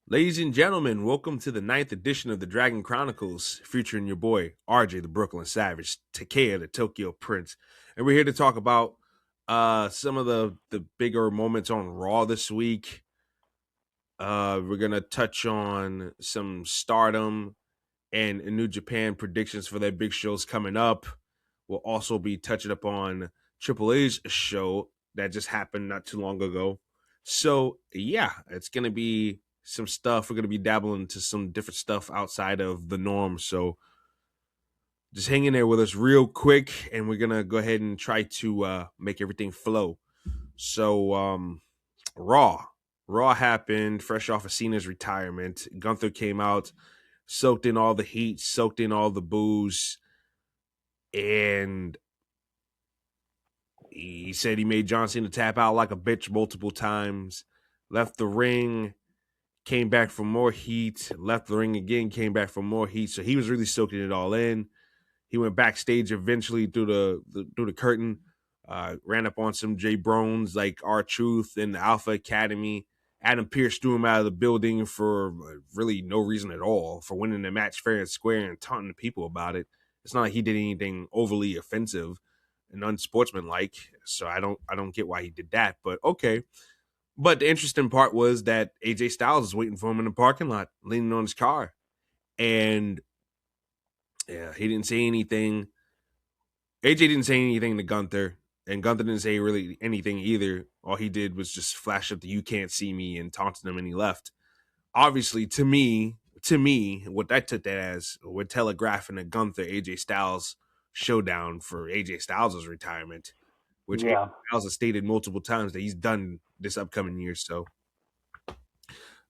Ladies and gentlemen, welcome to the ninth edition of the DRGN Chronicles, featuring your boy RJ, the Brooklyn Savage, Takea, the Tokyo Prince, and we're here to talk about some of the bigger moments on Raw this week. We're gonna touch on some Stardom and New Japan predictions for their big shows coming up. We'll also be touching upon Triple H's show that just happened not too long ago. So yeah, it's gonna be some stuff. We're gonna be dabbling into some different stuff outside of the norm. So just hang in there with us real quick, and we're gonna go ahead and try to make everything flow. So Raw. Raw happened fresh off of Cena's retirement. Gunther came out, soaked in all the heat, soaked in all the booze, and he said he made John Cena tap out like a bitch multiple times, left the ring, came back for more heat, left the ring again, came back for more heat. So he was really soaking it all in. He went backstage eventually through the curtain, ran up on some Jay Brones like R-Truth and the Alpha Academy. Adam Pearce threw him out of the building for really no reason at all, for winning the match fair and square and taunting the people about it. It's not like he did anything overly offensive and unsportsmanlike, so I don't get why he did that, but okay. But the interesting part was that AJ Styles was waiting for him in the parking lot, leaning on his car, and yeah, he didn't say anything. AJ didn't say anything to Gunther, and Gunther didn't say really anything either. All he did was just flash up the "You can't see me" and taunted him, and he left. Obviously, to me, what I took that as, we're telegraphing a Gunther AJ Styles showdown for AJ Styles' retirement, which AJ Yeah. Styles has stated multiple times that he's done this upcoming year. So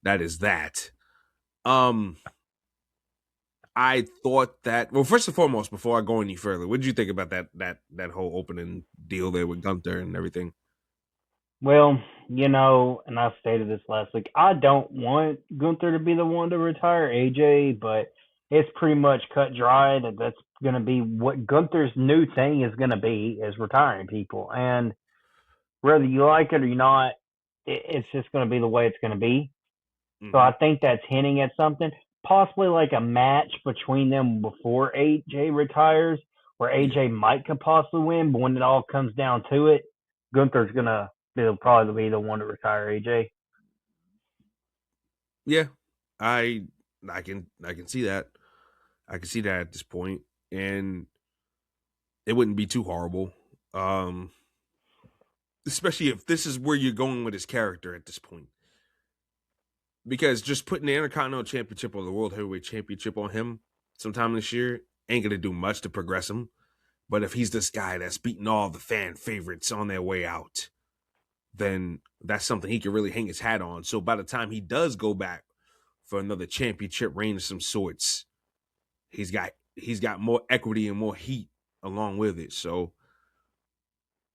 that is that. Um, I thought that, well, first and foremost, before I go any further, what did you think about that whole opening deal there with Gunther and everything? Well, and I stated this last week. I don't want Gunther to be the one to retire AJ, but it's pretty much cut dry that that's going to be what Gunther's new thing is going to be, is retiring people. And whether you like it or not, it's just going to be the way it's going to be. So Mm-hmm. I think that's hinting at something, possibly like a match between them before AJ retires, where Yeah, AJ might could possibly win, but when it all comes down to it, Gunther's gonna probably be the one to retire AJ. yeah, I I can see that. I can see that at this point, and it wouldn't be too horrible. Um, Especially if this is where you're going with his character at this point. Because just putting the Intercontinental Championship or the World Heavyweight Championship on him sometime this year ain't gonna do much to progress him. But if he's this guy that's beating all the fan favorites on their way out, then that's something he can really hang his hat on. So by the time he does go back for another championship reign of some sorts, he's got more equity and more heat along with it. So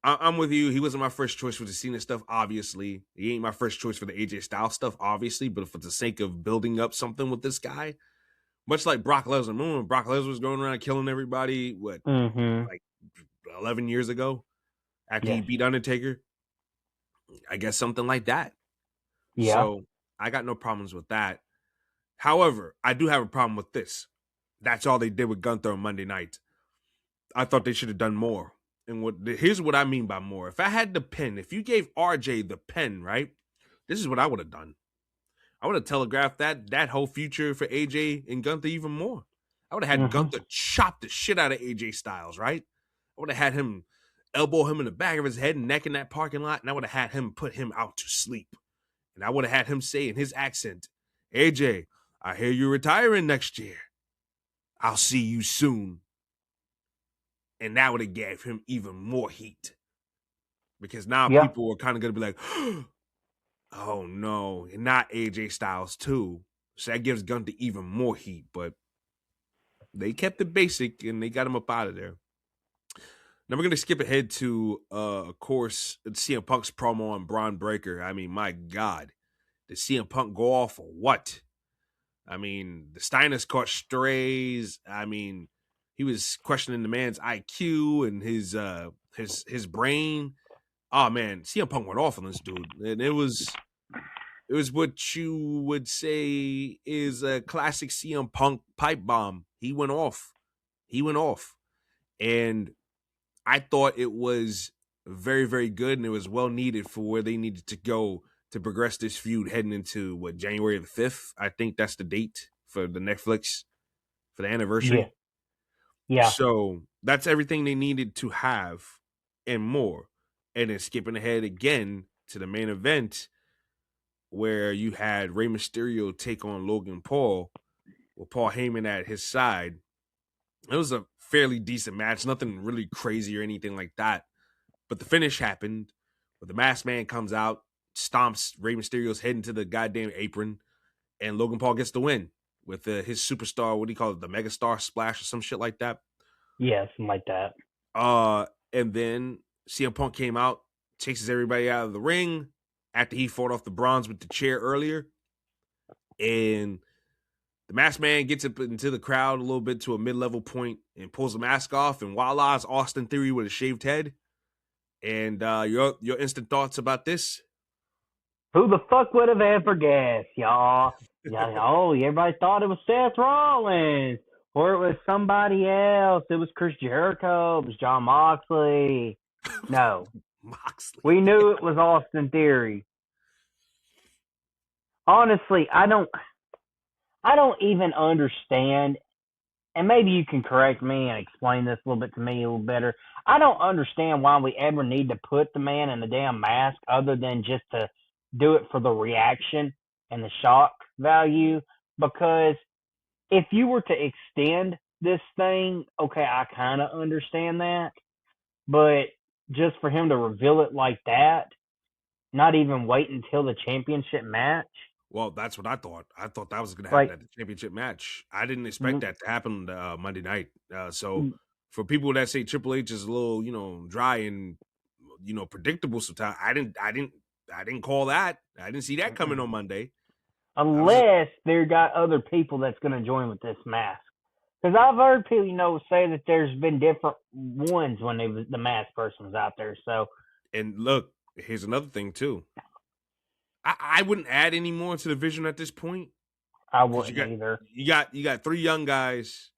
I'm with you. He wasn't my first choice for the Cena stuff, obviously. He ain't my first choice for the AJ Styles stuff, obviously. But for the sake of building up something with this guy, much like Brock Lesnar. Remember when Brock Lesnar was going around killing everybody, what, Mm-hmm. like 11 years ago after he Yes. beat Undertaker? I guess something like that. Yeah. So I got no problems with that. However, I do have a problem with this. That's all they did with Gunther on Monday night. I thought they should have done more. And here's what I mean by more. If I had the pen, if you gave RJ the pen, right? This is what I would have done. I would have telegraphed that whole future for AJ and Gunther even more. I would have had Mm-hmm. Gunther chop the shit out of AJ Styles, right? I would have had him elbow him in the back of his head and neck in that parking lot, and I would have had him put him out to sleep. And I would have had him say in his accent, AJ, I hear you're retiring next year. I'll see you soon. And that would have gave him even more heat. Because now Yeah. people are kind of going to be like, oh no, and not AJ Styles too. So that gives Gunther even more heat. But they kept it basic and they got him up out of there. Now we're gonna skip ahead to, of course, CM Punk's promo on Braun Breaker. I mean, my God, did CM Punk go off or what? I mean, the Steiners caught strays. I mean, he was questioning the man's IQ and his brain. Oh man, CM Punk went off on this dude, and it was It was what you would say is a classic CM Punk pipe bomb. He went off. And I thought it was very, very good, and it was well needed for where they needed to go to progress this feud heading into January the 5th. I think that's the date for the Netflix for the Yeah, anniversary. yeah, So that's everything they needed to have and more. And then skipping ahead again to the main event where you had Rey Mysterio take on Logan Paul with Paul Heyman at his side. It was a fairly decent match, nothing really crazy or anything like that. But the finish happened where the masked man comes out, stomps Rey Mysterio's head into the goddamn apron, and Logan Paul gets the win with his superstar, what do you call it, the megastar splash or some shit like that. yeah, something like that. And then CM Punk came out, chases everybody out of the ring after he fought off the Bronze with the chair earlier. And the masked man gets up into the crowd a little bit to a mid-level point and pulls the mask off. And voila, it's Austin Theory with a shaved head. And your instant thoughts about this? Who the fuck would have ever guessed, y'all? Oh, everybody thought it was Seth Rollins, or it was somebody else. It was Chris Jericho. It was John Moxley. No, Moxley. we knew it was Austin Theory. Honestly, I don't even understand. And maybe you can correct me and explain this a little bit to me a little better. I don't understand why we ever need to put the man in the damn mask other than just to do it for the reaction and the shock value. Because if you were to extend this thing, okay, I kind of understand that. But just for him to reveal it like that, not even wait until the championship match, Well, that's what I thought. I thought that was going to happen like, at the championship match. I didn't expect mm, that to happen Monday night. So mm, for people that say Triple H is a little, dry and predictable sometimes, I didn't call that. I didn't see that coming on Monday. I was just, unless they got other people that's going to join with this mask. Because I've heard people, say that there's been different ones when the mask person was out there. So and look, here's another thing too. I wouldn't add any more to the Vision at this point I because wouldn't either. you got three young guys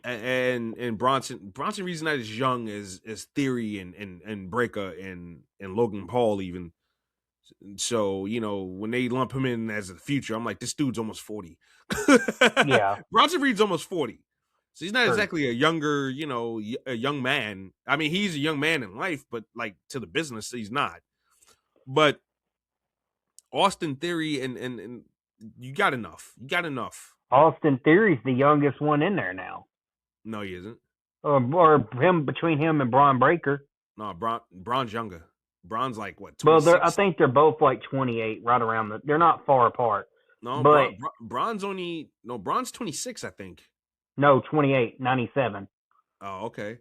and Bronson Reed's not as young as Theory and Breaker and Logan Paul even. So when they lump him in as the future, I'm like, this dude's almost 40. Yeah, Bronson Reed's almost 40, so he's not true. exactly a younger, a young man. I mean, he's a young man in life, but like to the business, he's not. But Austin Theory and you got enough. You got enough. Austin Theory's the youngest one in there now. No, he isn't. Or him between him and Braun Breaker. No, Braun's younger. Braun's like what, Well, I 26? think they're both like 28, right around they're not far apart. No, But Braun's 26, I think. no, 28, 97. Oh, okay.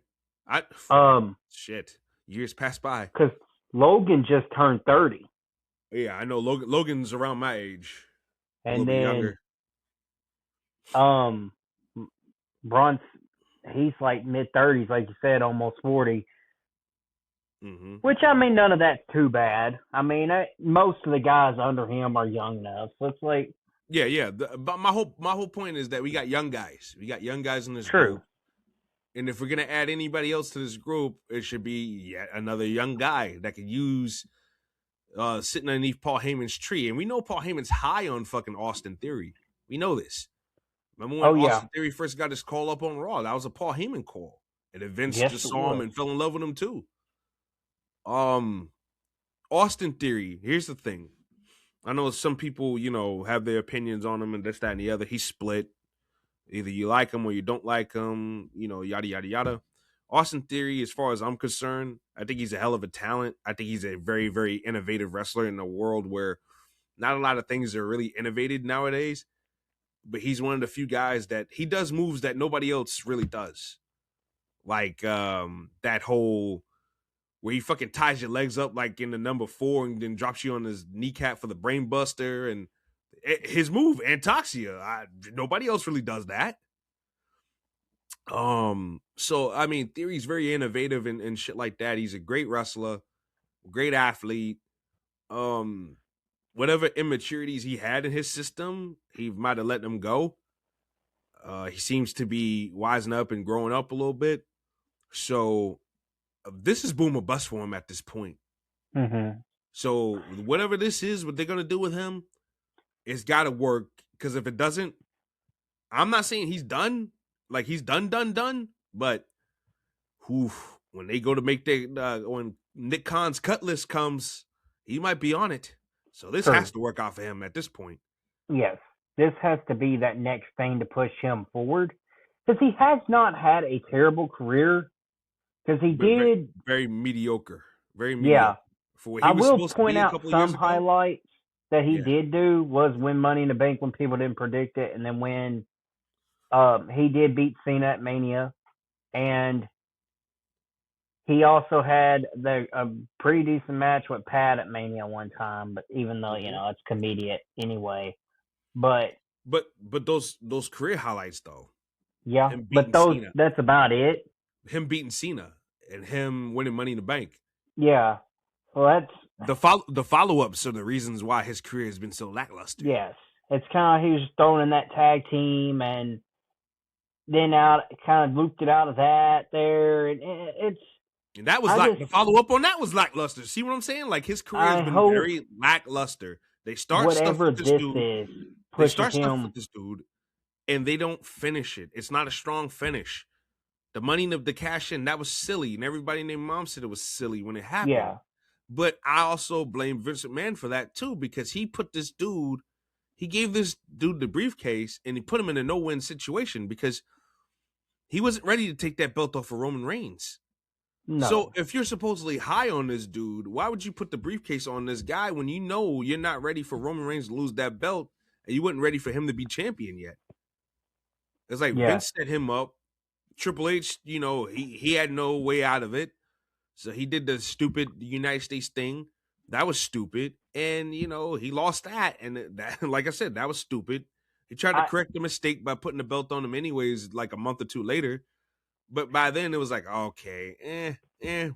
I Um, shit. Years pass by. because Logan just turned 30, Yeah, I know Logan's around my age. A little and bit then younger. um, Braun, he's like mid-30s, like you said, almost 40. Mm-hmm. Which, I mean, none of that's too bad. I mean, most of the guys under him are young enough. So it's like, Yeah. But my whole point is that we got young guys. We got young guys in this true. group. And if we're gonna add anybody else to this group, it should be yet another young guy that could use sitting underneath Paul Heyman's tree. And we know Paul Heyman's high on fucking Austin Theory. We know this. Remember when Oh, yeah. Austin Theory first got his call up on Raw? That was a Paul Heyman call. And then Vince Yes, just it saw him was. and fell in love with him too. Austin Theory, here's the thing. I know some people, have their opinions on him and this, that, and the other. He's split. Either you like him or you don't like him, yada, yada, yada. Austin Theory, as far as I'm concerned, I think he's a hell of a talent. I think he's a very, very innovative wrestler in a world where not a lot of things are really innovated nowadays. But he's one of the few guys that he does moves that nobody else really does. Like that whole where he fucking ties your legs up like in the number 4 and then drops you on his kneecap for the brain buster. And his move, Antoxia, nobody else really does that. So I mean, Theory's very innovative and shit like that. He's a great wrestler, great athlete. Um, whatever immaturities he had in his system, he might have let them go. He seems to be wising up and growing up a little bit. So this is boom or bust for him at this point. Mm-hmm. So whatever this is, what they're gonna do with him, it's got to work. Because if it doesn't, I'm not saying he's done. Like he's done. But when they go to make their when Nick Khan's cut list comes, he might be on it. So this True. has to work out for him at this point. Yes. This has to be that next thing to push him forward. Because he has not had a terrible career. Because he But very, did, very mediocre. Very yeah. mediocre. For what he I was will supposed to point be a out couple of some years ago. highlights that he Yeah. did do was win Money in the Bank when people didn't predict it, and then when he did beat Cena at Mania, and he also had a pretty decent match with Pat at Mania one time. But even though Mm-hmm. it's comedic anyway, but But those career highlights though, yeah, him but beating Cena, that's about it. and him winning Money in the Bank. Yeah, well that's The follow ups are the reasons why his career has been so lackluster. yes. It's kind of he was thrown in that tag team and then out kind of looped it out of that there, and it's And that was I like just the follow up on that was lackluster. See what I'm saying? Like his career has I been hope very lackluster. They start stuff whatever with this this dude. is They pushes start stuff him. with this dude, and they don't finish it. It's not a strong finish. The money of the cash in, that was silly, and everybody named Mom said it was silly when it happened. Yeah, But I also blame Vincent Mann for that too, because he gave this dude the briefcase and he put him in a no-win situation because he wasn't ready to take that belt off of Roman Reigns. So no, if you're supposedly high on this dude, why would you put the briefcase on this guy when you know you're not ready for Roman Reigns to lose that belt and you weren't ready for him to be champion yet? It's like yeah, Vince set him up. Triple H, he had no way out of it. So he did the stupid United States thing. That was stupid. And, he lost that. And that, like I said, that was stupid. He tried to I correct the mistake by putting the belt on him anyways, like a month or two later. But by then it was like, okay,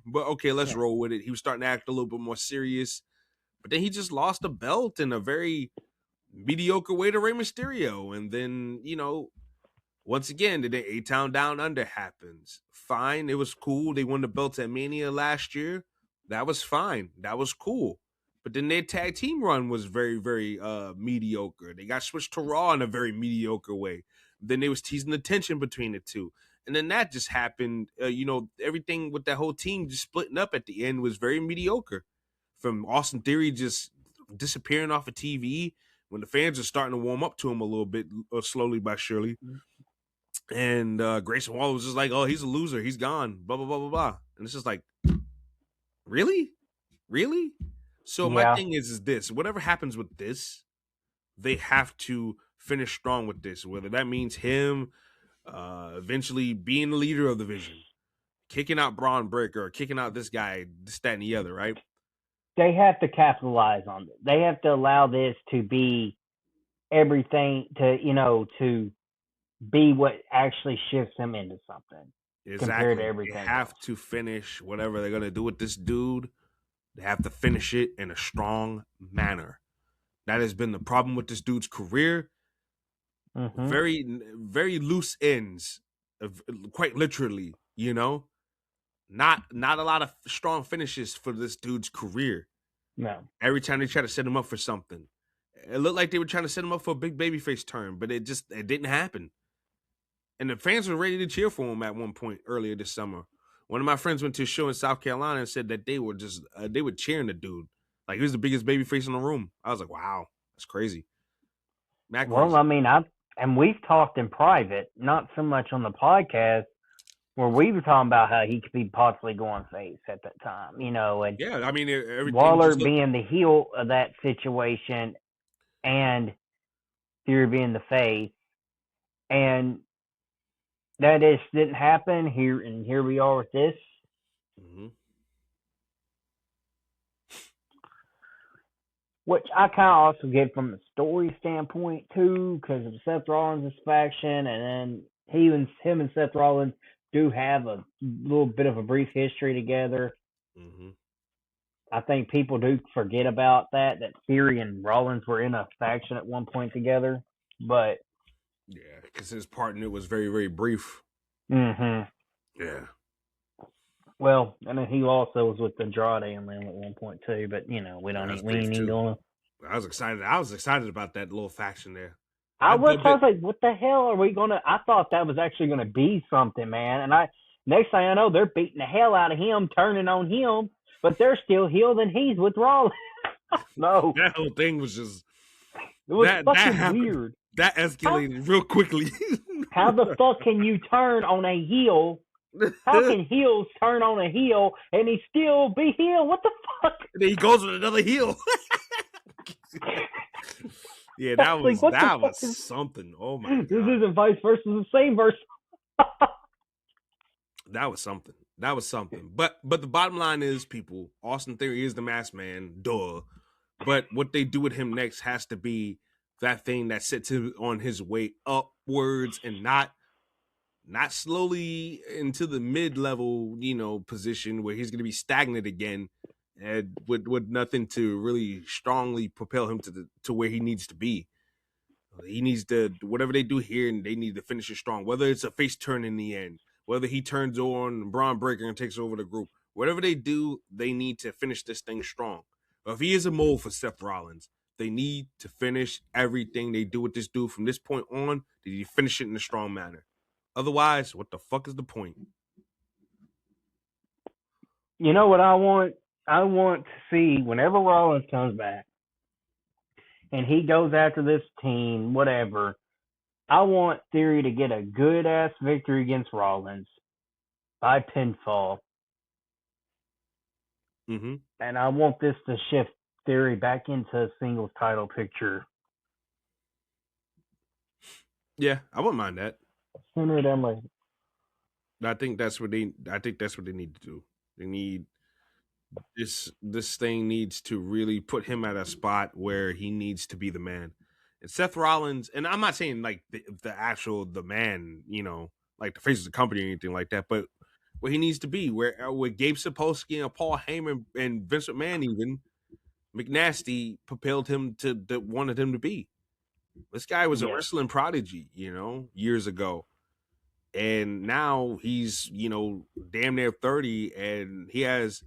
but okay, let's yeah. roll with it. He was starting to act a little bit more serious. But then he just lost the belt in a very mediocre way to Rey Mysterio. And then, once again, the A-Town Down Under happens. Fine. It was cool. They won the belts at Mania last year. That was fine. That was cool. But then their tag team run was very, very mediocre. They got switched to Raw in a very mediocre way. Then they was teasing the tension between the two. And then that just happened. Everything with that whole team just splitting up at the end was very mediocre. From Austin Theory just disappearing off of TV when the fans are starting to warm up to him a little bit, slowly but surely. And Grayson Waller was just like, "Oh, he's a loser. He's gone." Blah blah blah blah blah. And it's just like, really. So my Yeah, thing is this: whatever happens with this, they have to finish strong with this. Whether that means him eventually being the leader of the Vision, kicking out Braun Breaker, or kicking out this guy, this, that, and the other, right? they have to capitalize on it. They have to allow this to be everything to be what actually shifts him into something compared to Exactly. They everything have else. to finish whatever they're gonna do with this dude. They have to finish it in a strong manner. That has been the problem with this dude's career. Mm-hmm. Very, very loose ends, quite literally. Not a lot of strong finishes for this dude's career. No. Every time they try to set him up for something, it looked like they were trying to set him up for a big babyface turn, but it didn't happen. And the fans were ready to cheer for him at one point earlier this summer. One of my friends went to a show in South Carolina and said that they were just they were cheering the dude like he was the biggest babyface in the room. I was like, wow, that's crazy, mad Well, crazy. I mean, and we've talked in private, not so much on the podcast, where we were talking about how he could be possibly going face at that time, and Yeah, I mean everything Waller just looked. being the heel of that situation and Theory being the face, and that just didn't happen here, and here we are with this. Mm-hmm. Which I kind of also get from the story standpoint too, because of Seth Rollins' faction, and then him and Seth Rollins do have a little bit of a brief history together. Mm-hmm. I think people do forget about that Theory and Rollins were in a faction at one point together. But Yeah, because his partner was very, very brief. mhm. Yeah. Well, and then he also was with Andrade and them at one point too. But we Yeah, don't that's need we brief ain't even too. going. I was excited. I was excited about that little faction there. I was like, what the hell are we gonna? I thought that was actually gonna be something, man. And next thing I know, they're beating the hell out of him, turning on him, but they're still healed and he's with Rollins. No, That whole thing was just it was that fucking happened. weird. That escalated real quickly. How the fuck can you turn on a heel? How can heels turn on a heel and he still be healed? What the fuck? And then he goes with another heel. Yeah, that was something. Oh my god. This isn't vice versa, the same verse. That was something. That was something. But the bottom line is, people, Austin Theory is the masked man, duh. But what they do with him next has to be that thing that sets him on his way upwards and not slowly into the mid-level, position where he's going to be stagnant again, and with nothing to really strongly propel him to where he needs to be. He needs to, whatever they do here, and they need to finish it strong. Whether it's a face turn in the end, whether he turns on Braun Breaker and takes over the group, whatever they do, they need to finish this thing strong. If he is a mold for Seth Rollins, they need to finish everything they do with this dude from this point on. They need to finish it in a strong manner. Otherwise, what the fuck is the point? You know what I want? I want to see whenever Rollins comes back and he goes after this team, whatever. I want Theory to get a good ass victory against Rollins by pinfall. Mm-hmm. And I want this to shift Theory back into a singles title picture. Yeah, I wouldn't mind that. Sooner than later. I think that's what they need to do. They need this thing needs to really put him at a spot where he needs to be the man. And Seth Rollins, and I'm not saying like the man, like the face of the company or anything like that, but where he needs to be, where with Gabe Sapolsky and Paul Heyman and Vince McMahon, even McNasty propelled him that wanted him to be. This guy was a wrestling prodigy, years ago. And now he's, damn near 30, and he has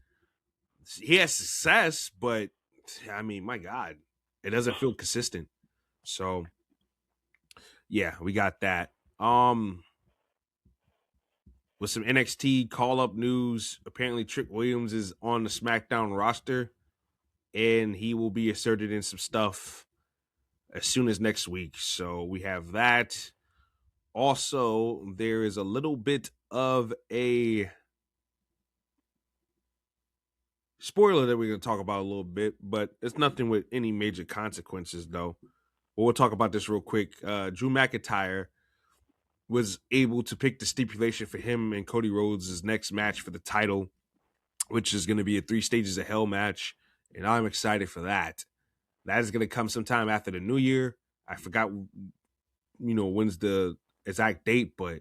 success, but I mean, my God, it doesn't feel consistent. So yeah, we got that. With some NXT call-up news, apparently Trick Williams is on the SmackDown roster, and he will be inserted in some stuff as soon as next week. So we have that. Also, there is a little bit of a spoiler that we're going to talk about a little bit, but it's nothing with any major consequences, though. But we'll talk about this real quick. Drew McIntyre was able to pick the stipulation for him and Cody Rhodes' next match for the title, which is going to be a 3 Stages of Hell match, and I'm excited for that. That is going to come sometime after the new year. I forgot, when's the exact date, but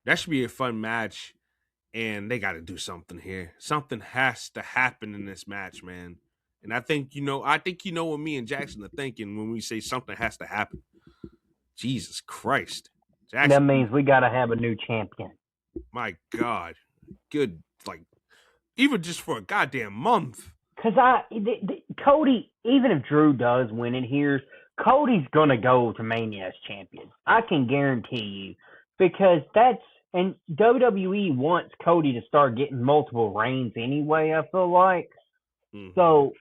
that should be a fun match, and they got to do something here. Something has to happen in this match, man. And I think what me and Jackson are thinking when we say something has to happen. Jesus Christ. Jackson, that means we got to have a new champion. My God. Good, even just for a goddamn month. Because Cody, even if Drew does win it here, Cody's going to go to Mania as champion. I can guarantee you. Because and WWE wants Cody to start getting multiple reigns anyway, I feel like. Mm-hmm. So,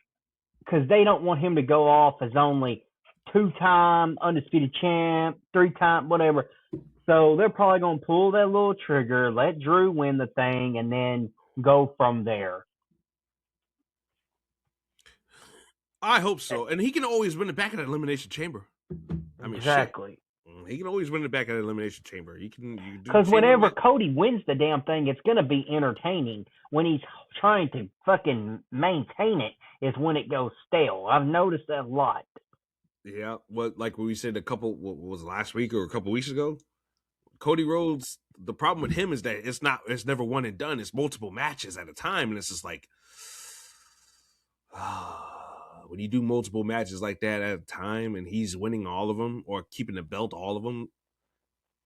because they don't want him to go off as only 2-time undisputed champ, 3-time, whatever. So they're probably going to pull that little trigger, let Drew win the thing, and then go from there. I hope so. And he can always win it back at Elimination Chamber. I mean, exactly. Shit. He can always win it back at Elimination Chamber. You can because whenever Cody wins the damn thing, it's going to be entertaining. When he's trying to fucking maintain it is when it goes stale. I've noticed that a lot. Yeah, like we said what was last week or a couple weeks ago? Cody Rhodes, the problem with him is that it's never one and done. It's multiple matches at a time, and it's just like, when you do multiple matches like that at a time and he's winning all of them or keeping the belt all of them,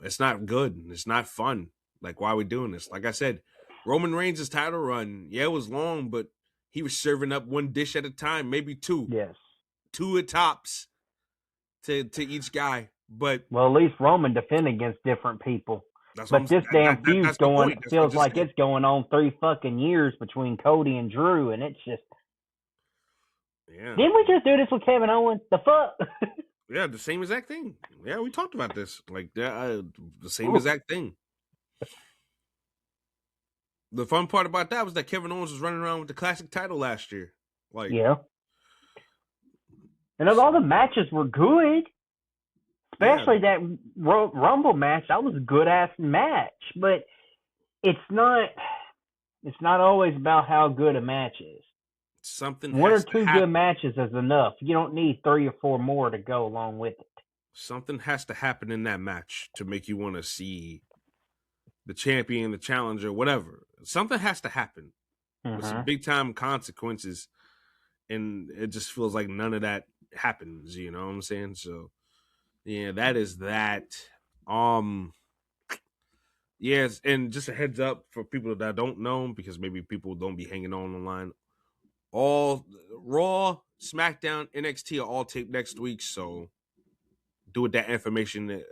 it's not good. It's not fun. Like, why are we doing this? Like I said, Roman Reigns' title run, yeah, it was long, but he was serving up one dish at a time, maybe two. Yes. Two at tops to each guy. But well, at least Roman defend against different people. that's what But this damn feud's that's the point. That's what I feels just like said. it's going on 3 fucking years between Cody and Drew, and it's just. Yeah. Didn't we just do this with Kevin Owens? The fuck? Yeah, the same exact thing. Yeah, we talked about this. Like, the same exact thing. The fun part about that was that Kevin Owens was running around with the classic title last year. Like, yeah. And all the matches were good. Especially that Rumble match. That was a good ass match. But it's not always about how good a match is. Something One or has to two happen. good matches is enough. You don't need 3 or 4 more to go along with it. Something has to happen in that match to make you want to see the champion, the challenger, whatever. Something has to happen with some big time consequences, and it just feels like none of that happens. You know what I'm saying? So, yeah, that is that. Yes, and just a heads up for people that don't know, because maybe people don't be hanging on online. All Raw, SmackDown, NXT are all taped next week, so do with that information,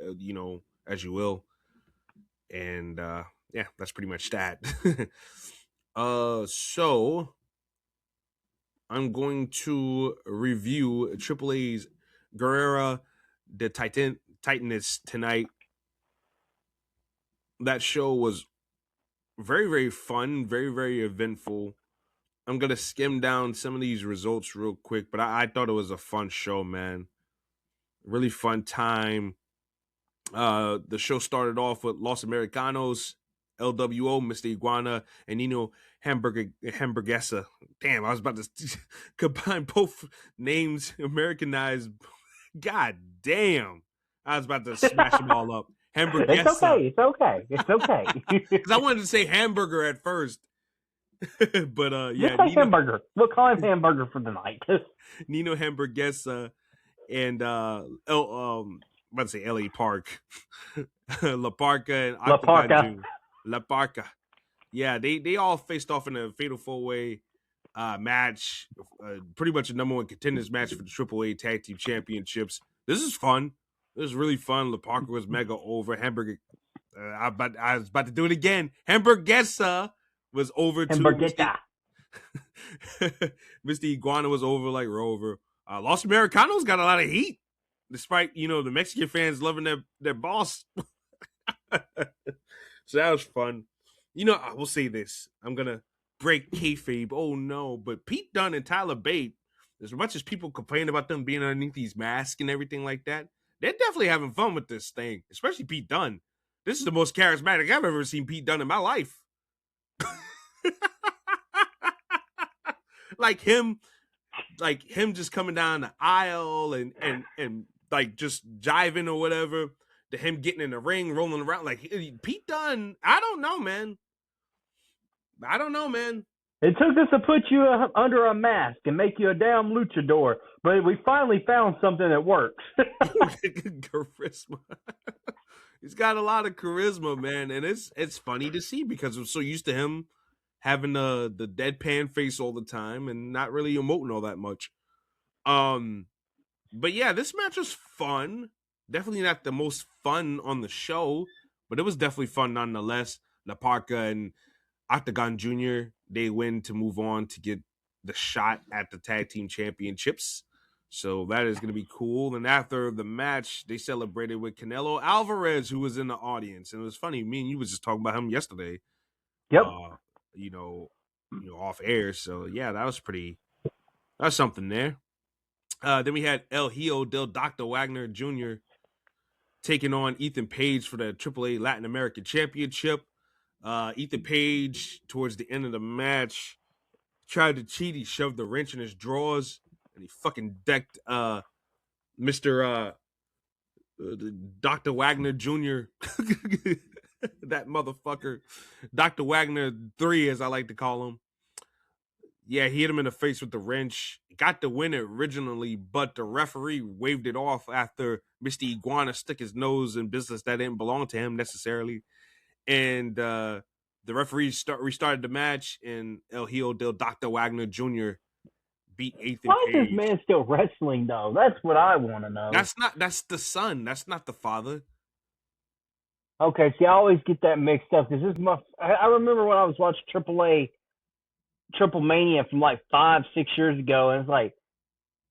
as you will. And yeah, that's pretty much that. So I'm going to review AAA's Guerra, the Titaness tonight. That show was very, very fun, very, very eventful. I'm going to skim down some of these results real quick, but I thought it was a fun show, man. Really fun time. The show started off with Los Americanos, LWO, Mr. Iguana, and Nino Hamburguesa. Damn, I was about to combine both names, Americanized. God damn. I was about to smash them all up. Hamburguesa. It's okay. Because I wanted to say hamburger at first. But yeah. Just say hamburger. We'll call him hamburger for the night. Nino Hamburguesa and about to say L.A. Park. La Parca and Octagon La Parca. Yeah, they all faced off in a fatal 4-way match. Pretty much a number one contenders match for the AAA Tag Team Championships. This is fun. This is really fun. La Parca was mega over. I was about to do it again. Hamburguesa was over too. Hamburguesa. Mr. Iguana was over like Rover. Los Americanos got a lot of heat, despite the Mexican fans loving their boss. So that was fun. I will say this. I'm gonna break kayfabe. Oh no, but Pete Dunne and Tyler Bate, as much as people complain about them being underneath these masks and everything like that, they're definitely having fun with this thing. Especially Pete Dunne. This is the most charismatic I've ever seen Pete Dunne in my life. like him just coming down the aisle and like just jiving or whatever, to him getting in the ring, rolling around. Like Pete Dunne, I don't know, man. It took us to put you under a mask and make you a damn luchador, but we finally found something that works. Charisma. He's got a lot of charisma, man, and it's funny to see because I'm so used to him having the deadpan face all the time and not really emoting all that much. But yeah, this match was fun. Definitely not the most fun on the show, but it was definitely fun nonetheless. La Parca and Octagon Jr., they win to move on to get the shot at the tag team championships. So that is going to be cool. And after the match, they celebrated with Canelo Alvarez, who was in the audience. And it was funny. Me and you was just talking about him yesterday. Yep. Off air. So yeah, that was something there. Then we had El Hijo del Dr. Wagner Jr. taking on Ethan Page for the AAA Latin American Championship. Ethan Page, towards the end of the match, tried to cheat. He shoved the wrench in his drawers, and he fucking decked Mr. Dr. Wagner Jr. That motherfucker. Dr. Wagner 3, as I like to call him. Yeah, he hit him in the face with the wrench. Got the win originally, but the referee waved it off after Mr. Iguana stuck his nose in business that didn't belong to him necessarily. And the referee restarted the match, and El Hijo del Dr. Wagner Jr. beat Ethan Why is this Page. man still wrestling though? That's what I want to know. That's the son. That's not the father. Okay, see, I always get that mixed up because I remember when I was watching Triple Mania from like 5-6 years ago, and it's like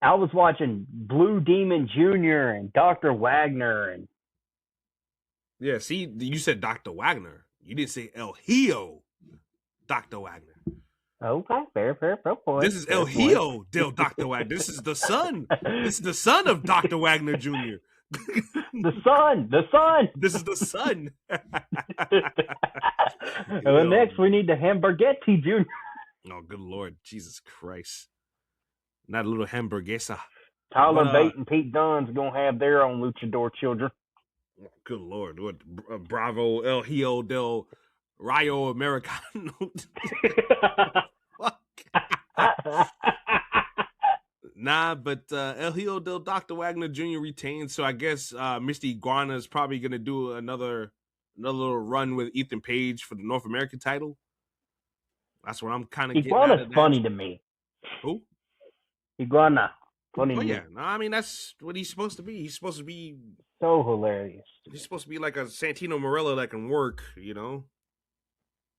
I was watching Blue Demon Jr. and Dr. Wagner and Yeah, see, you said Dr. Wagner. You didn't say El Hijo Dr. Wagner. okay, fair point. This is El Hijo del Dr. Wagner. This is the son. This is the son of Dr. Wagner Jr. the son. This is the son. Well, next we need the Hamburgetti Jr. Oh, good Lord. Jesus Christ. Not a little hamburguesa. Tyler Bate and Pete Dunne's going to have their own luchador children. Oh, good Lord. What, Bravo El Hijo del Rayo Americano. Fuck. Nah, but El Hijo del Dr. Wagner Jr. retained, so I guess Mr. Iguana is probably going to do another little run with Ethan Page for the North American title. That's what I'm kind of getting out of that. Iguana's funny to me. Who? Iguana. Funny to me. Yeah. No, I mean, that's what he's supposed to be. He's supposed to be... So hilarious. He's supposed to be like a Santino Marella that can work, you know?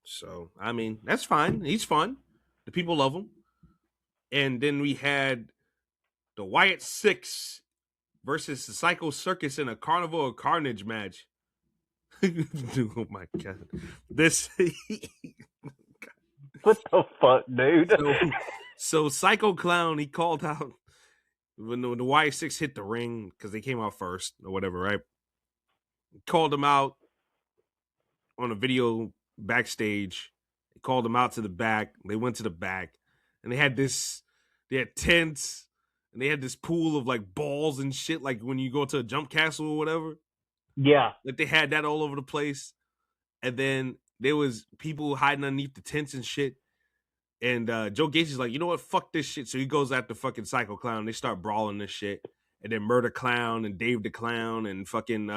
So, I mean, that's fine. He's fun. The people love him. And then we had the Wyatt Six versus the Psycho Circus in a Carnival of Carnage match. Oh my God. This... What the fuck, dude? So Psycho Clown, he called out when the Y6 hit the ring because they came out first or whatever, right? He called them out on a video backstage. He called them out to the back. They went to the back, and they had tents, and they had this pool of like balls and shit, like when you go to a jump castle or whatever. Yeah, like they had that all over the place, and then there was people hiding underneath the tents and shit. And Joe Gacy's like, you know what? Fuck this shit. So he goes after fucking Psycho Clown. They start brawling this shit. And then Murder Clown and Dave the Clown and fucking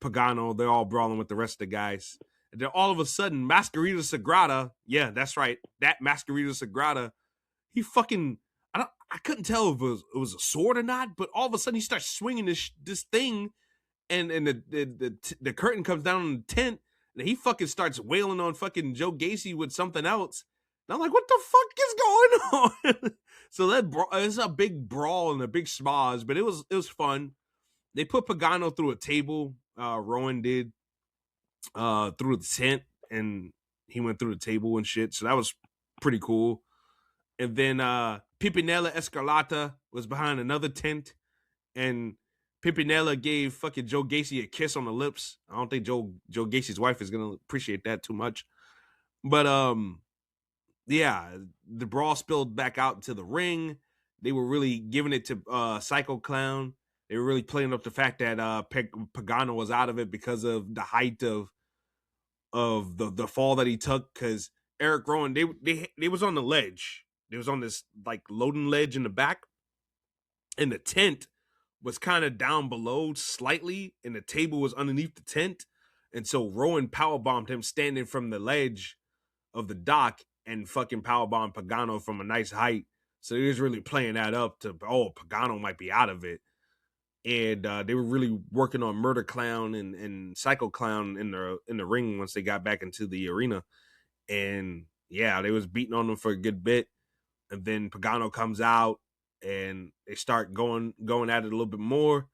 Pagano, they're all brawling with the rest of the guys. And then all of a sudden, Masquerita Sagrada, yeah, that's right, that Masquerita Sagrada, he fucking, I couldn't tell if it was a sword or not, but all of a sudden he starts swinging this thing, and the curtain comes down on the tent, and he fucking starts wailing on fucking Joe Gacy with something else. And I'm like, what the fuck is going on? So it's a big brawl and a big schmoz, but it was fun. They put Pagano through a table. Rowan did through the tent, and he went through the table and shit. So that was pretty cool. And then Pimpinella Escarlata was behind another tent, and Pimpinella gave fucking Joe Gacy a kiss on the lips. I don't think Joe Gacy's wife is gonna appreciate that too much, but yeah, the brawl spilled back out into the ring. They were really giving it to Psycho Clown. They were really playing up the fact that Pagano was out of it because of the height of the fall that he took. Because Eric Rowan, they was on the ledge. They was on this like loading ledge in the back, and the tent was kind of down below slightly, and the table was underneath the tent. And so Rowan powerbombed him standing from the ledge of the dock, and fucking powerbomb Pagano from a nice height. So he was really playing that up to, Pagano might be out of it. And they were really working on Murder Clown and Psycho Clown in the ring once they got back into the arena. And yeah, they was beating on them for a good bit. And then Pagano comes out, and they start going at it a little bit more.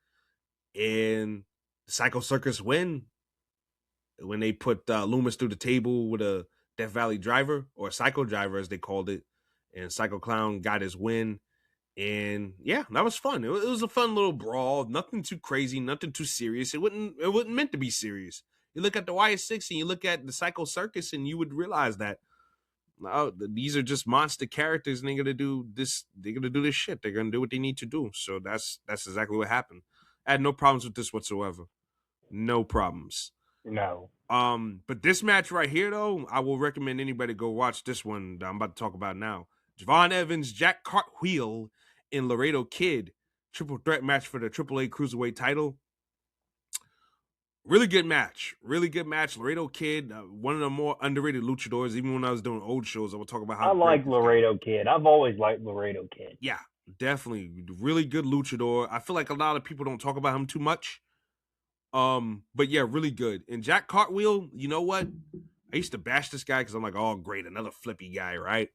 And the Psycho Circus win when they put Loomis through the table with a Death Valley Driver, or Psycho Driver as they called it, and Psycho Clown got his win. And yeah, that was fun. It was a fun little brawl. Nothing too crazy, nothing too serious. It wasn't meant to be serious. You look at the YS6 and you look at the Psycho Circus, and you would realize that these are just monster characters, and they're gonna do this. They're gonna do this shit. They're gonna do what they need to do. So that's exactly what happened. I had no problems with this whatsoever. No problems. No. But this match right here, though, I will recommend anybody go watch this one that I'm about to talk about now. Javon Evans, Jack Cartwheel, and Laredo Kid. Triple threat match for the AAA Cruiserweight title. Really good match. Really good match. Laredo Kid, one of the more underrated luchadors. Even when I was doing old shows, I would talk about how I great like this guy is. Laredo Kid. I've always liked Laredo Kid. Yeah, definitely. Really good luchador. I feel like a lot of people don't talk about him too much. But yeah, really good. And Jack Cartwheel, you know what? I used to bash this guy because I'm like, oh, great, another flippy guy, right?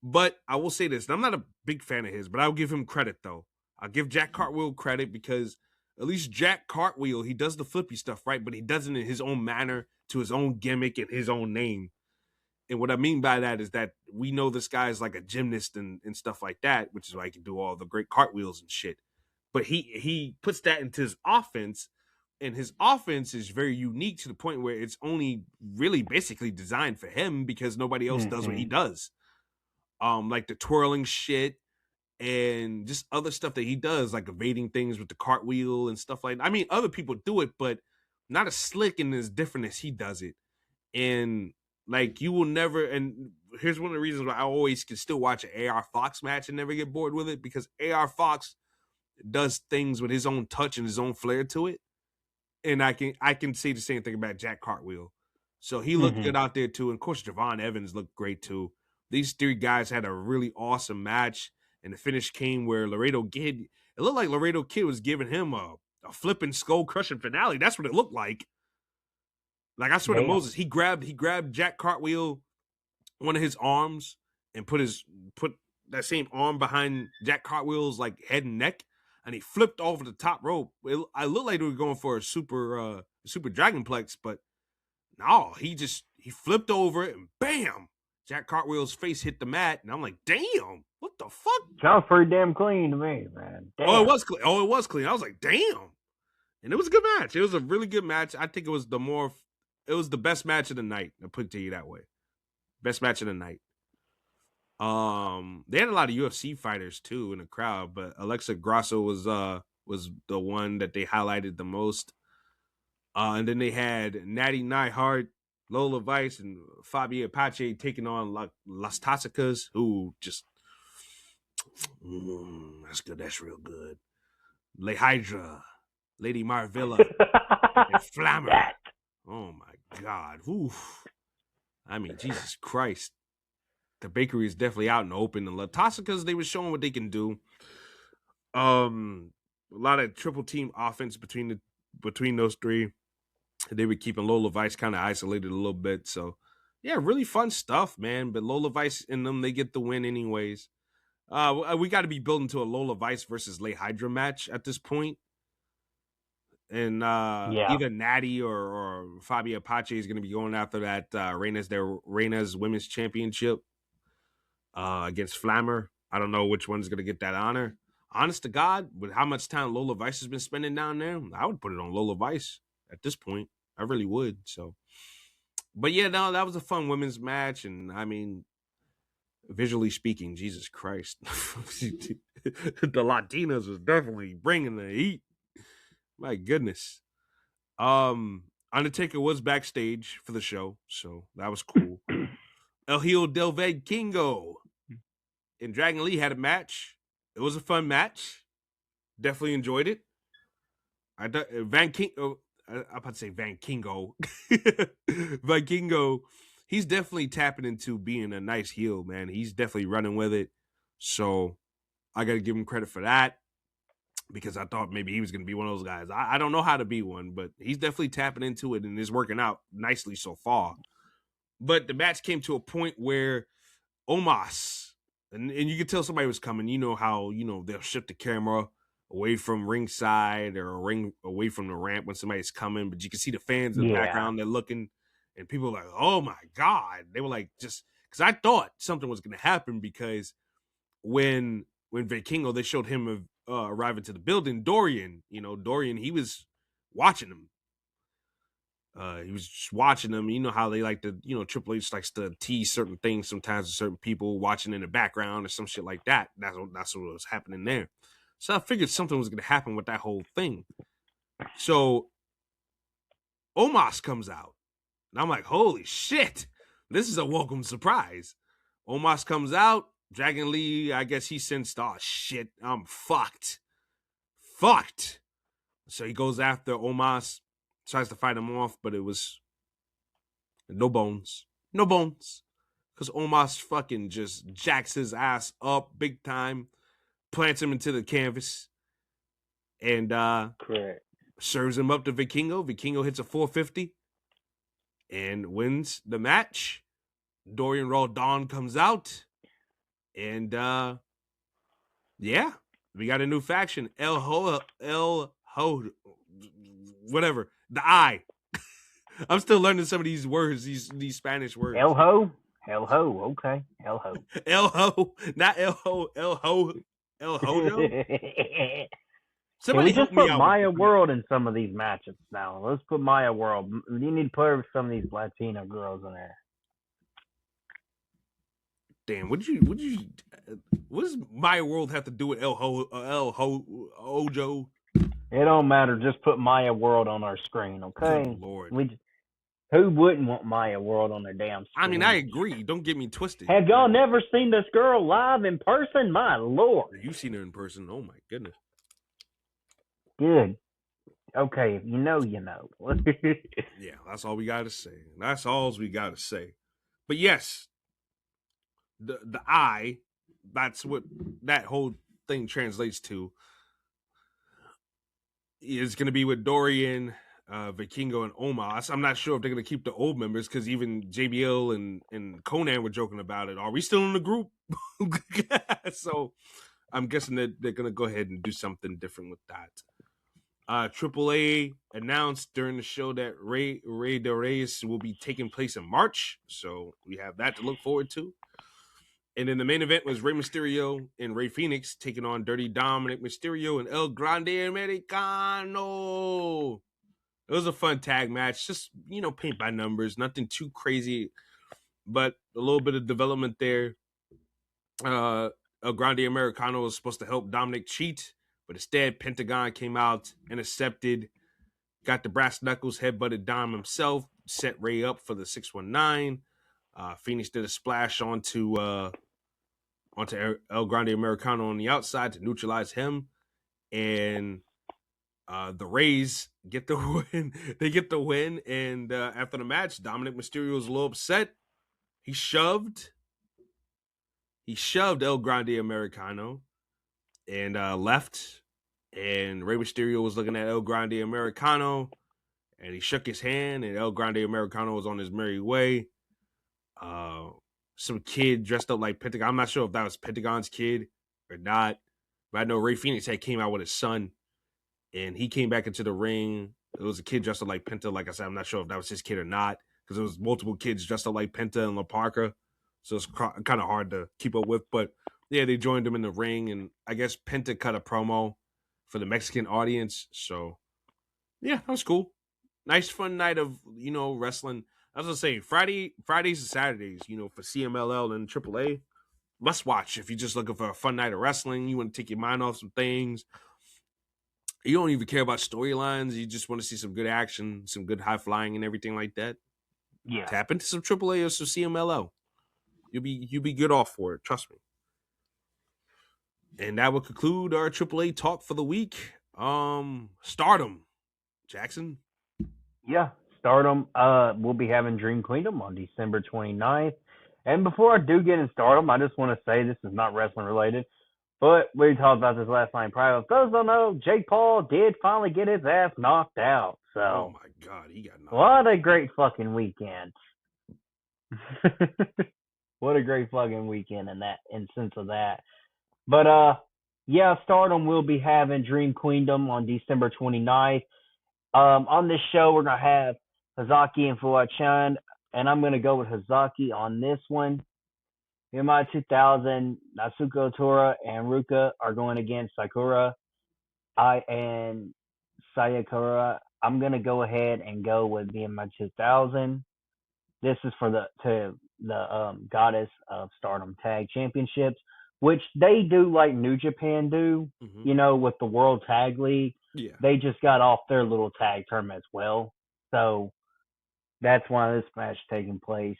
But I will say this, and I'm not a big fan of his, but I'll give him credit, though. I'll give Jack Cartwheel credit because at least Jack Cartwheel, he does the flippy stuff, right? But he does it in his own manner, to his own gimmick, and his own name. And what I mean by that is that we know this guy is like a gymnast and stuff like that, which is why he can do all the great cartwheels and shit. But he puts that into his offense, and his offense is very unique to the point where it's only really basically designed for him because nobody else does what he does. Like the twirling shit and just other stuff that he does, like evading things with the cartwheel and stuff like that. I mean, other people do it, but not as slick and as different as he does it. And like you will never, and here's one of the reasons why I always can still watch an AR Fox match and never get bored with it, because AR Fox does things with his own touch and his own flair to it. And I can say the same thing about Jack Cartwheel. So he looked good out there too. And of course, Javon Evans looked great too. These three guys had a really awesome match. And the finish came where Laredo Kid, it looked like Laredo Kid was giving him a flipping skull crushing finale. That's what it looked like. Like I swear to Moses, he grabbed Jack Cartwheel, one of his arms, and put that same arm behind Jack Cartwheel's like head and neck, and he flipped over the top rope. I looked like they were going for a super Dragonplex, but no, he flipped over it and bam, Jack Cartwheel's face hit the mat, and I'm like, damn, what the fuck? Sounds pretty damn clean to me, man. Damn. Oh, it was clean. Oh, it was clean. I was like, damn, and it was a good match. It was a really good match. I think it was the best match of the night. I'll put it to you that way. Best match of the night. They had a lot of UFC fighters too in the crowd, but Alexa Grasso was the one that they highlighted the most. And then they had Natty Neihart, Lola Vice, and Fabia Apache taking on Las Tasicas, who just that's good. That's real good. Le Hydra, Lady Marvilla, and Flammer. Oh my God. Oof. I mean, Jesus Christ. The bakery is definitely out in the open. And Latasicas, they were showing what they can do. A lot of triple team offense between those three. They were keeping Lola Vice kind of isolated a little bit. So, yeah, really fun stuff, man. But Lola Vice and them, they get the win anyways. We got to be building to a Lola Vice versus Lay Hydra match at this point. And either Natty or Fabia Apache is going to be going after that Reina's Women's Championship against Flammer. I don't know which one's going to get that honor. Honest to God, with how much time Lola Vice has been spending down there, I would put it on Lola Vice at this point. I really would. So, but yeah, no, that was a fun women's match. And I mean, visually speaking, Jesus Christ, the Latinas was definitely bringing the heat. My goodness. Undertaker was backstage for the show, so that was cool. El Hijo del Vikingo and Dragon Lee had a match. It was a fun match. Definitely enjoyed it. I'm about to say Van Kingo. Vikingo, he's definitely tapping into being a nice heel, man. He's definitely running with it. So I got to give him credit for that, because I thought maybe he was going to be one of those guys. I don't know how to be one, but he's definitely tapping into it and is working out nicely so far. But the match came to a point where Omos, and you could tell somebody was coming. You know how, they'll shift the camera away from ringside or away from the ramp when somebody's coming, but you can see the fans in the background. They're looking, and people are like, oh my God. They were like, just because I thought something was going to happen, because when Vikingo, they showed him arriving to the building, Dorian, he was watching him. He was just watching them. You know how they like to, Triple H likes to tease certain things sometimes to certain people watching in the background or some shit like that. That's what was happening there. So I figured something was going to happen with that whole thing. So Omos comes out. And I'm like, holy shit, this is a welcome surprise. Omos comes out. Dragon Lee, I guess he sensed, oh shit, I'm fucked. Fucked. So he goes after Omos, tries to fight him off, but it was no bones. No bones. Because Omos fucking just jacks his ass up big time, plants him into the canvas, and Correct. serves him up to Vikingo. Vikingo hits a 450 and wins the match. Dorian Raw Dawn comes out, and yeah, we got a new faction. El Ho, whatever. The I. I'm still learning some of these words, these Spanish words. El Ho? El Ho, okay. El Ho. El Ho, not El Ho, El Ho, El Hojo. Somebody just put Maya World in some of these matches now. Let's put Maya World. You need to put some of these Latino girls in there. Damn, what does Maya World have to do with El Hojo? It don't matter. Just put Maya World on our screen, okay? Good Lord. Who wouldn't want Maya World on their damn screen? I mean, I agree. Don't get me twisted. Have y'all never seen this girl live in person? My Lord. You've seen her in person. Oh, my goodness. Good. Okay, if you know, you know. Yeah, that's all we got to say. That's all we got to say. But yes, the I, that's what that whole thing translates to, is going to be with Dorian, Vikingo, and Omos. I'm not sure if they're going to keep the old members, because even JBL and Conan were joking about it. Are we still in the group? So I'm guessing that they're going to go ahead and do something different with that. AAA announced during the show that Rey de Reyes will be taking place in March, so we have that to look forward to. And then the main event was Rey Mysterio and Rey Fenix taking on Dirty Dominic Mysterio and El Grande Americano. It was a fun tag match, just, paint by numbers, nothing too crazy, but a little bit of development there. El Grande Americano was supposed to help Dominic cheat, but instead, Pentagon came out, intercepted, got the brass knuckles, headbutted Dom himself, set Ray up for the 619. Phoenix did a splash onto El Grande Americano on the outside to neutralize him. And the Rays get the win. They get the win. And after the match, Dominic Mysterio was a little upset. He shoved El Grande Americano and left. And Rey Mysterio was looking at El Grande Americano, and he shook his hand, and El Grande Americano was on his merry way. Some kid dressed up like Pentagon. I'm not sure if that was Pentagon's kid or not, but I know Rey Fenix came out with his son, and he came back into the ring. It was a kid dressed up like Penta. Like I said, I'm not sure if that was his kid or not, because it was multiple kids dressed up like Penta and La Parca, so it's kind of hard to keep up with. But yeah, they joined him in the ring, and I guess Penta cut a promo for the Mexican audience. So yeah, that was cool. Nice fun night of, wrestling. I was gonna say Fridays and Saturdays, for CMLL and AAA, must watch if you're just looking for a fun night of wrestling. You want to take your mind off some things. You don't even care about storylines. You just want to see some good action, some good high flying and everything like that. Yeah. Tap into some AAA or some CMLL. You'll be good off for it. Trust me. And that will conclude our AAA talk for the week. Stardom. Jackson? Yeah, Stardom. We'll be having Dream Queendom on December 29th. And before I do get in Stardom, I just want to say this is not wrestling related, but we talked about this last night in private. Those don't know, Jake Paul did finally get his ass knocked out. So, oh my God, he got knocked out. What a great fucking weekend. What a great fucking weekend in sense of that. But yeah, Stardom will be having Dream Queendom on December 29th. On this show, we're gonna have Hazaki and Fuwa-chan, and I'm gonna go with Hazaki on this one. Yamai 2000, Natsuko Tora, and Ruka are going against Sakura, and Sayakura. I'm gonna go ahead and go with Yamai 2000. This is for the Goddess of Stardom Tag Championships, which they do like New Japan do, with the World Tag League. Yeah. They just got off their little tag tournament as well. So that's why this match is taking place.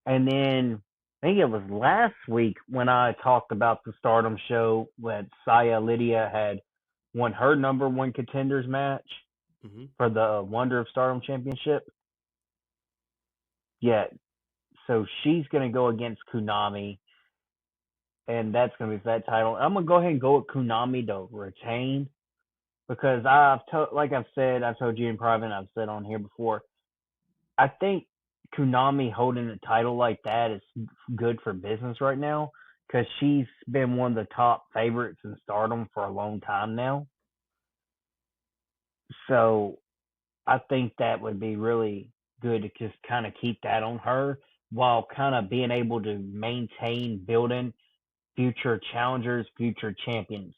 And then I think it was last week when I talked about the Stardom show that Saya Lydia had won her number one contenders match for the Wonder of Stardom Championship. Yeah, so she's going to go against Konami, and that's going to be that title. I'm going to go ahead and go with Konami to retain because like I've said, I've told you in private, I've said on here before, I think Konami holding a title like that is good for business right now because she's been one of the top favorites in Stardom for a long time now. So I think that would be really good to just kind of keep that on her while kind of being able to maintain building future challengers, future champions.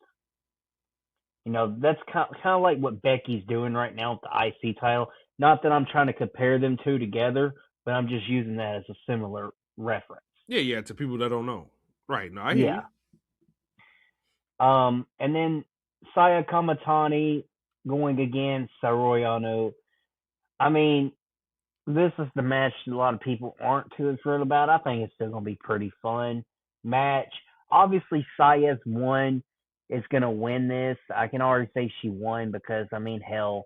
That's kind of like what Becky's doing right now with the IC title. Not that I'm trying to compare them two together, but I'm just using that as a similar reference. Yeah, to people that don't know. Right, no, I hear you. And then Saya Kamatani going against Saroy Ano. I mean, this is the match a lot of people aren't too thrilled about. I think it's still going to be pretty fun match. Obviously, Saya's won is going to win this. I can already say she won because, I mean, hell,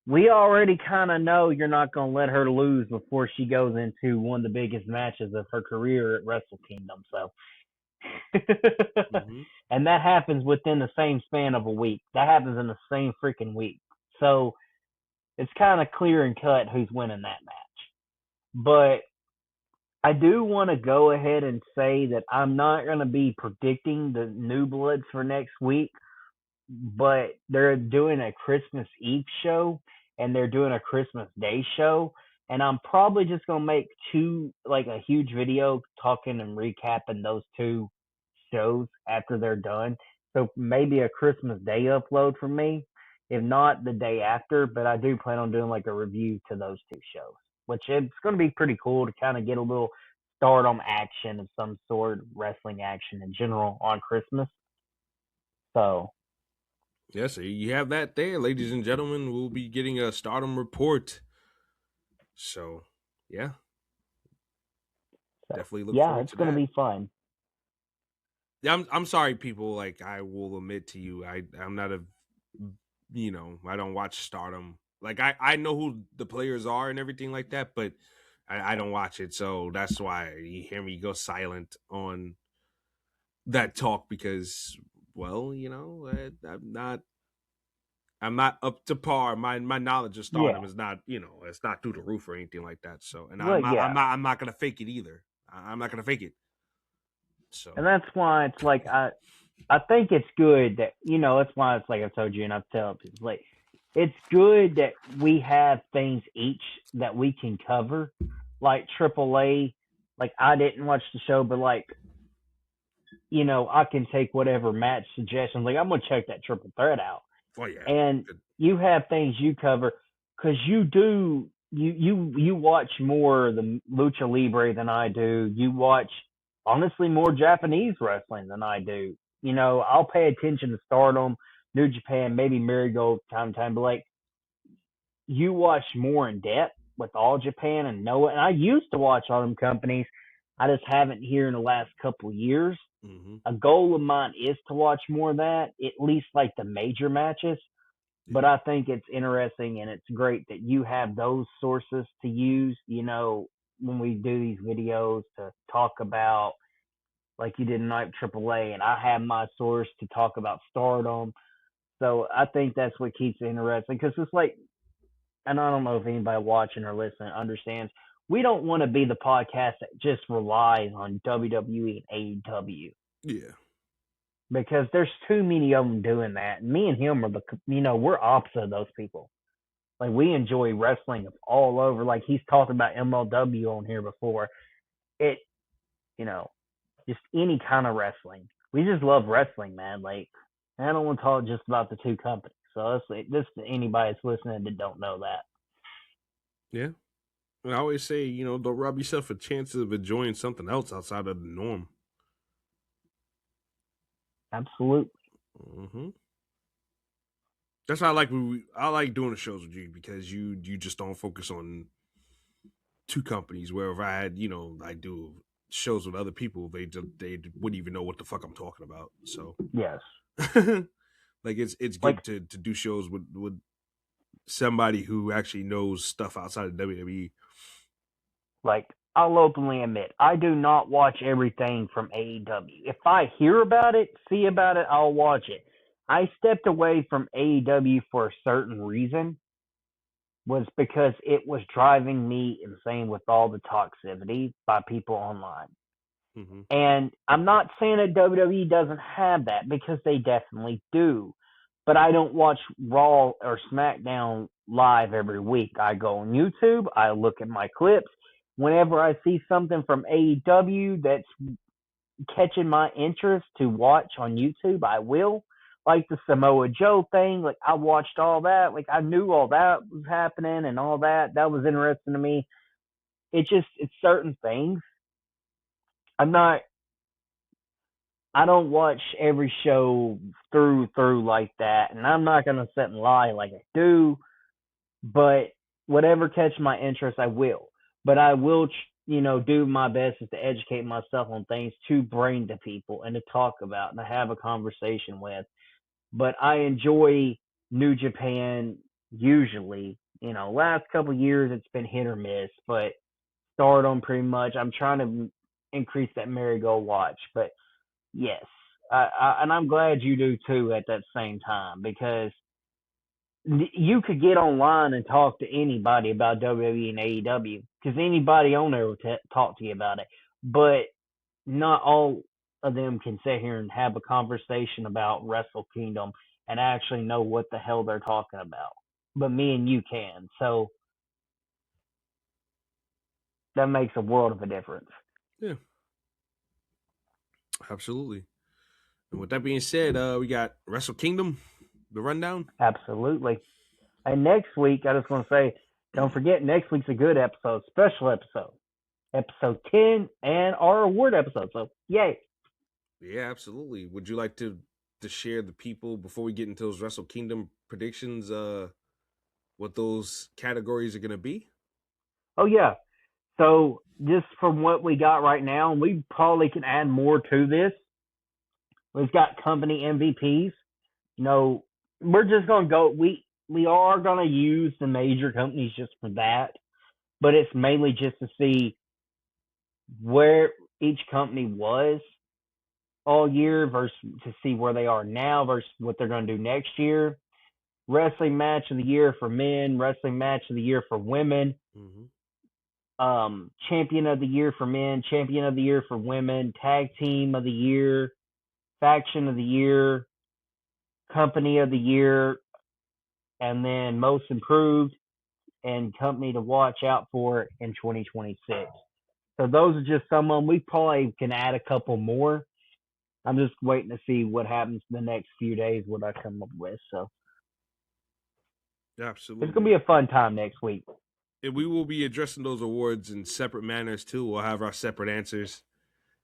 we already kind of know you're not going to let her lose before she goes into one of the biggest matches of her career at Wrestle Kingdom. So, and that happens within the same span of a week. That happens in the same freaking week. So it's kind of clear and cut who's winning that match. But I do want to go ahead and say that I'm not going to be predicting the New Bloods for next week, but they're doing a Christmas Eve show and they're doing a Christmas Day show. And I'm probably just going to make a huge video talking and recapping those two shows after they're done. So maybe a Christmas Day upload for me. If not, the day after. But I do plan on doing like a review to those two shows, which it's going to be pretty cool to kind of get a little Stardom action of some sort, wrestling action in general on Christmas. So. Yes, so you have that there, ladies and gentlemen. We'll be getting a Stardom report. So, yeah. Definitely look forward to that. Yeah, it's going to be fun. Yeah, I'm sorry, people. Like, I will admit to you, I'm not I don't watch Stardom. Like, I know who the players are and everything like that, but I don't watch it. So that's why you hear me go silent on that talk because, well, I'm not up to par. My knowledge of Stardom is not, it's not through the roof or anything like that. So, and I'm not gonna fake it either. I'm not gonna fake it. So, and that's why it's like I think it's good that that's why it's like I told you and I've told people like it's good that we have things each that we can cover, like AAA. Like I didn't watch the show, but like I can take whatever match suggestions. Like I'm gonna check that triple threat out. oh yeah, and you have things you cover because you watch more the Lucha Libre than I do. You watch honestly more Japanese wrestling than I do. I'll pay attention to Stardom, New Japan, maybe Marigold time to time, but like you watch more in depth with All Japan and Noah. And I used to watch all them companies. I just haven't here in the last couple of years. A goal of mine is to watch more of that, at least like the major matches. But I think it's interesting and it's great that you have those sources to use, when we do these videos to talk about, like you did Night AAA, and I have my source to talk about Stardom. So I think that's what keeps it interesting because it's like, and I don't know if anybody watching or listening understands, we don't want to be the podcast that just relies on WWE and AEW. Yeah. Because there's too many of them doing that. Me and him are we're opposite of those people. Like we enjoy wrestling all over. Like he's talked about MLW on here before. It, just any kind of wrestling. We just love wrestling, man. Like I don't want to talk just about the two companies. So this to anybody that's listening that don't know that. Yeah. I always say, don't rob yourself a chance of enjoying something else outside of the norm. Absolutely. That's why I like doing the shows with you, because you just don't focus on two companies. Where if I had, I do shows with other people, they wouldn't even know what the fuck I'm talking about. So Yes. like it's Like good to do shows with somebody who actually knows stuff outside of WWE. Like, I'll openly admit, I do not watch everything from AEW. If I hear about it, see about it, I'll watch it. I stepped away from AEW for a certain reason, was because it was driving me insane with all the toxicity by people online. Mm-hmm. And I'm not saying that WWE doesn't have that, because they definitely do. But I don't watch Raw or SmackDown live every week. I go on YouTube, I look at my clips. Whenever I see something from AEW that's catching my interest to watch on YouTube, I will. Like the Samoa Joe thing, like I watched all that. Like I knew all that was happening and all that. That was interesting to me. It's certain things. I'm not I don't watch every show through like that, and I'm not gonna sit and lie like I do. But whatever catches my interest, I will. But I will, do my best is to educate myself on things to bring to people and to talk about and to have a conversation with. But I enjoy New Japan usually. Last couple of years it's been hit or miss, but Stardom pretty much. I'm trying to increase that merry-go watch, but yes, and I'm glad you do too at that same time, because you could get online and talk to anybody about WWE and AEW, because anybody on there will talk to you about it. But not all of them can sit here and have a conversation about Wrestle Kingdom and actually know what the hell they're talking about. But me and you can. So that makes a world of a difference. Yeah, absolutely. And with that being said, we got Wrestle Kingdom, the rundown. Absolutely. And next week, I just want to say, don't forget, next week's a good episode, special episode 10, and our award episode. So, yay. Yeah, absolutely. Would you like to share the people before we get into those Wrestle Kingdom predictions? What those categories are gonna be? Oh, yeah. So, just from what we got right now, and we probably can add more to this, we've got company MVPs. We're just going to go, we are going to use the major companies just for that, but it's mainly just to see where each company was all year versus to see where they are now versus what they're going to do next year. Wrestling match of the year for men, wrestling match of the year for women, champion of the year for men, champion of the year for women, tag team of the year, faction of the year, company of the year, and then most improved and company to watch out for in 2026. So those are just some of them. We probably can add a couple more. I'm just waiting to see what happens in the next few days, what I come up with. So Absolutely. it's going to be a fun time next week. And we will be addressing those awards in separate manners too. We'll have our separate answers,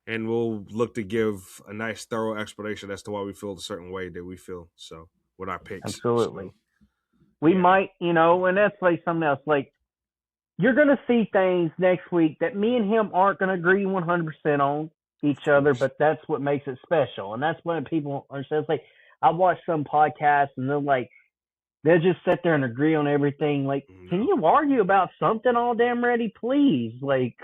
and we'll look to give a nice, thorough explanation as to why we feel a certain way that we feel. So with our picks, Absolutely. So, we might, and that's like something else. Like, you're going to see things next week that me and him aren't going to agree 100% on each other, but that's what makes it special. And that's when people understand. It's like, I watch some podcasts and they'll just sit there and agree on everything. Like, can you argue about something all damn ready, please? Like,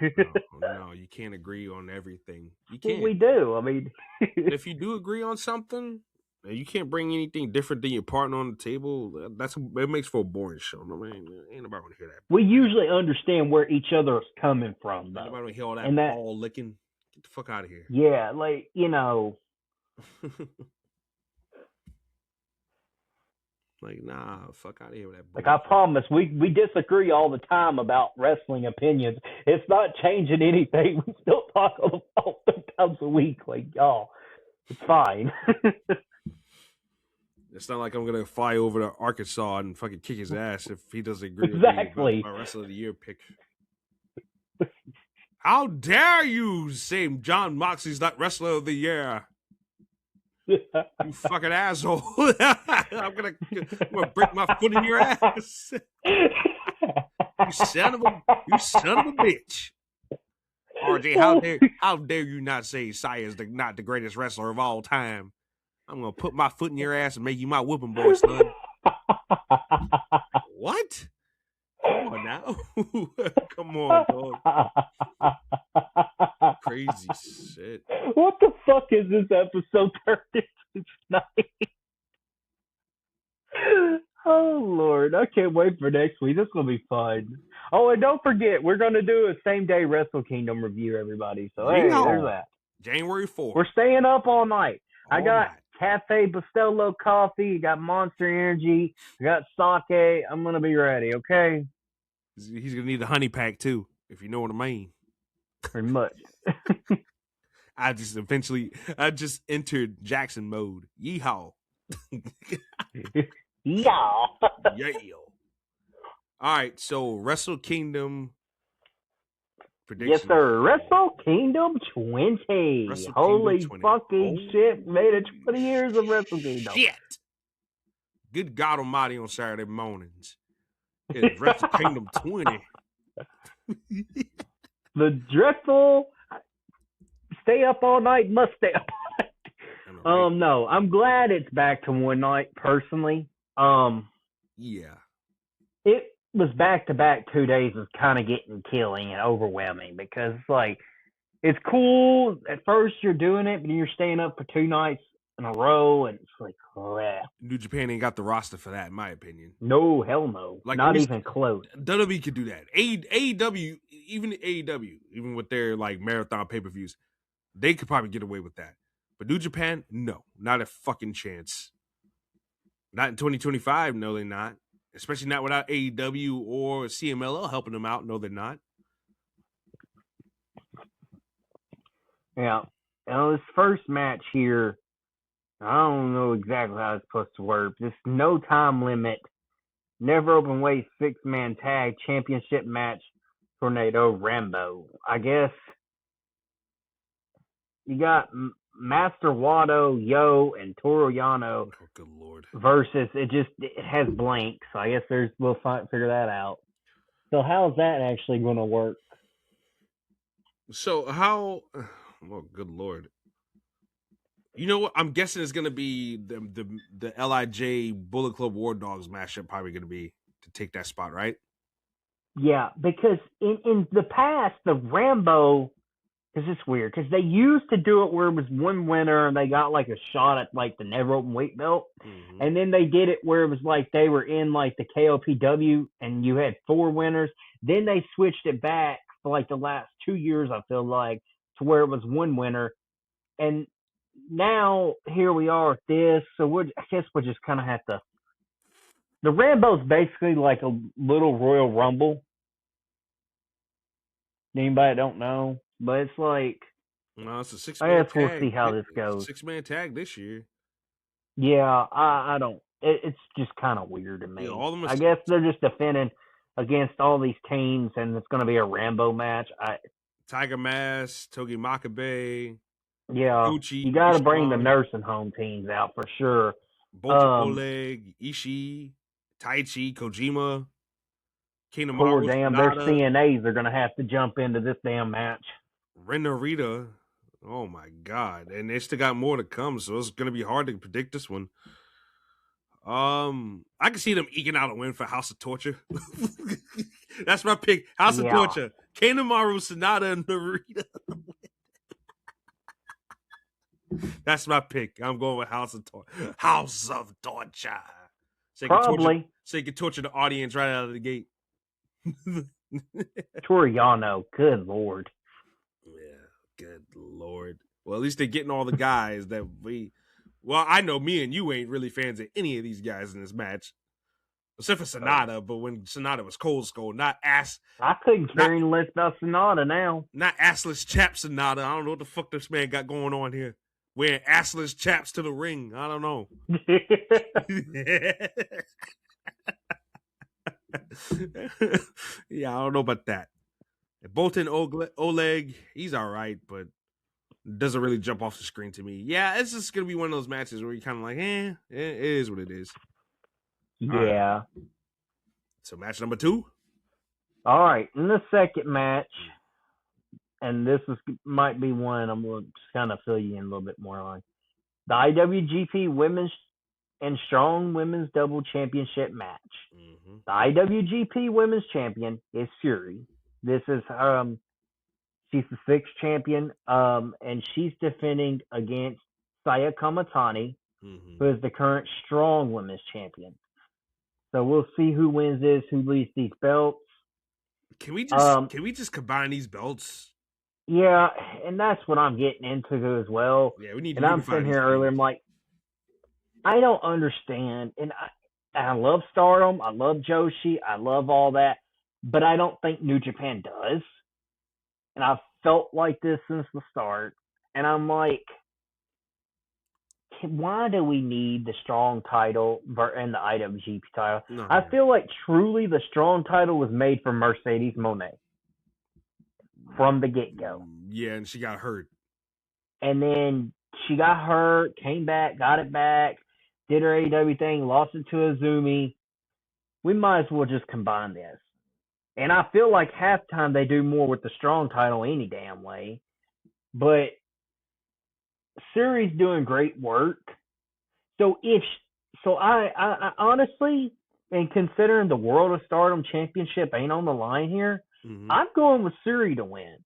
no, you can't agree on everything. You can't. We do. I mean, if you do agree on something, and you can't bring anything different than your partner on the table, it makes for a boring show. I mean, ain't nobody want to hear that. We usually understand where each other is coming from, though. Nobody want to hear all that ball licking. Get the fuck out of here. Yeah, like, like, nah, fuck out of here with that. Like, I promise, we disagree all the time about wrestling opinions. It's not changing anything. We still talk all times a week. Like, y'all, it's fine. It's not like I'm gonna fly over to Arkansas and fucking kick his ass if he doesn't agree exactly. with me about my Wrestler of the Year pick. How dare you say John Moxley's not Wrestler of the Year? You fucking asshole. I'm gonna break my foot in your ass. You son of a bitch. RJ, how dare you not say Saya is not the greatest wrestler of all time? I'm gonna put my foot in your ass and make you my whooping boy, son. What? Come on now. Come on, dog. Crazy shit. What the fuck is this episode turned into tonight? Oh Lord, I can't wait for next week. This will be fun. Oh, and don't forget, we're gonna do a same day Wrestle Kingdom review, everybody. So hey, there's that. January 4th. I staying up all night. I got Cafe Bustelo coffee, got Monster Energy, I got sake. I'm gonna be ready, okay? He's gonna need a honey pack too, if you know what I mean. Pretty much. I just entered Jackson mode. Yeehaw. Yeah. All right, so Wrestle Kingdom prediction. Yes, sir. Wrestle Kingdom 20. Holy fucking shit. Made it 20 years of Wrestle Kingdom. Shit. Good God Almighty on Saturday mornings. It's Wrestle Kingdom 20. The dreadful stay up all night must stay up all night. No, I'm glad it's back to one night personally. Yeah. It was back to back 2 days was kind of getting killing and overwhelming because like it's cool at first you're doing it, but then you're staying up for 2 nights in a row and it's like crap. New Japan ain't got the roster for that, in my opinion. No, hell no. Like, not even close. WWE could do that. AEW, even with their like marathon pay-per-views, they could probably get away with that. But New Japan, no, not a fucking chance. Not in 2025, no, they're not. Especially not without AEW or CMLL helping them out. No, they're not. Yeah. This first match here, I don't know exactly how it's supposed to work. This no time limit, never open weight 6-man tag championship match, Tornado Rambo. I guess you got Master Wado, Yo, and Toru Yano. Oh, good Lord. Versus it has blanks. So I guess we'll figure that out. So how's that actually going to work? So oh, good Lord. You know what? I'm guessing it's going to be the LIJ Bullet Club War Dogs matchup probably going to be to take that spot, right? Yeah, because in the past, the Rambo, because it's weird, because they used to do it where it was one winner and they got like a shot at like the never open weight belt. Mm-hmm. And then they did it where it was like they were in like the KOPW and you had 4 winners. Then they switched it back for like the last 2 years, I feel like, to where it was 1 winner. And now here we are with this. So I guess we'll just kind of have to. The Rambo's basically like a little Royal Rumble. Anybody don't know, but it's like. No, it's a 6-man tag. I guess we'll see how this goes. 6-man tag this year. Yeah, I don't. It's just kind of weird to me. Yeah, I guess they're just defending against all these teams, and it's going to be a Rambo match. Tiger Mask, Togi Makabe. Yeah, Gucci, you got to bring the nursing home teams out for sure. Oleg, Ishii, Taichi, Kojima, Kingdom Poor damn, their CNAs are going to have to jump into this damn match. Ren Narita, oh my God, and they still got more to come, so it's going to be hard to predict this one. I can see them eking out a win for House of Torture. That's my pick. House of Torture, Kanemaru, Sonata, and Narita. That's my pick. I'm going with House of Torture. House of Torture. So probably. So you can torture the audience right out of the gate. Toriano, good Lord. Yeah, good Lord. Well, at least they're getting all the guys that we. Well, I know me and you ain't really fans of any of these guys in this match, except for Sonata. But when Sonata was Cold Skull, not ass. I couldn't care any less about Sonata now. Not assless chap Sonata. I don't know what the fuck this man got going on here. Wearing assless chaps to the ring. I don't know. Yeah, I don't know about that. Bolton Oleg, he's all right, but doesn't really jump off the screen to me. Yeah, it's just gonna be one of those matches where you're kind of like, it is what it is. Yeah. Right. So match number 2. All right, in the second match, and this might be one I'm going to just kind of fill you in a little bit more on. The IWGP Women's and Strong Women's Double Championship match. Mm-hmm. The IWGP Women's Champion is Syuri. This is she's the 6th champion, and she's defending against Saya Kamatani, who is the current Strong Women's Champion. So we'll see who wins this, who leads these belts. Can we just combine these belts? Yeah, and that's what I'm getting into as well. Yeah, we need. And I'm sitting here earlier. I'm like, I don't understand, and I love Stardom, I love Joshi, I love all that, but I don't think New Japan does. And I've felt like this since the start, and I'm like, why do we need the Strong title and the IWGP title? No, I feel like truly the Strong title was made for Mercedes Moné from the get-go. Yeah, and she got hurt. And then she got hurt, came back, got it back, did her AEW thing, lost it to Azumi. We might as well just combine this. And I feel like halftime they do more with the Strong title any damn way. But Syuri's doing great work. So I honestly, and considering the World of Stardom Championship ain't on the line here, I'm going with Syuri to win.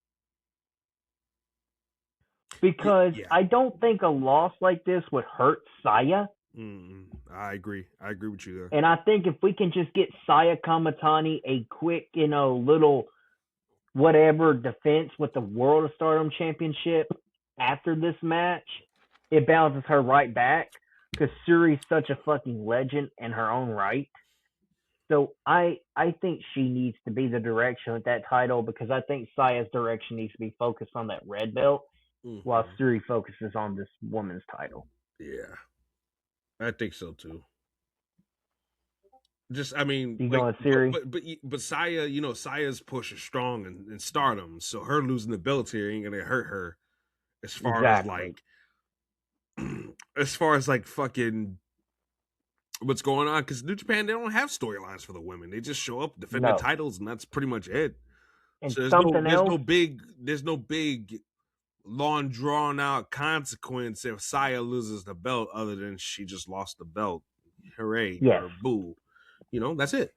Because I don't think a loss like this would hurt Saya. I agree with you there. And I think if we can just get Saya Kamatani a quick, little whatever defense with the World of Stardom Championship after this match, it balances her right back. Because Syuri's such a fucking legend in her own right. So I think she needs to be the direction with that title, because I think Saya's direction needs to be focused on that red belt, while Syuri focuses on this woman's title. Yeah, I think so too. Just, I mean, you going Syuri? But Saya, Saya's push is strong in Stardom, so her losing the belt here ain't gonna hurt her. As far as like fucking what's going on, because New Japan, they don't have storylines for the women. They just show up, defend their titles, and that's pretty much it. And so there's no big long drawn out consequence if Saya loses the belt, other than she just lost the belt. Hooray. Or boo. That's it.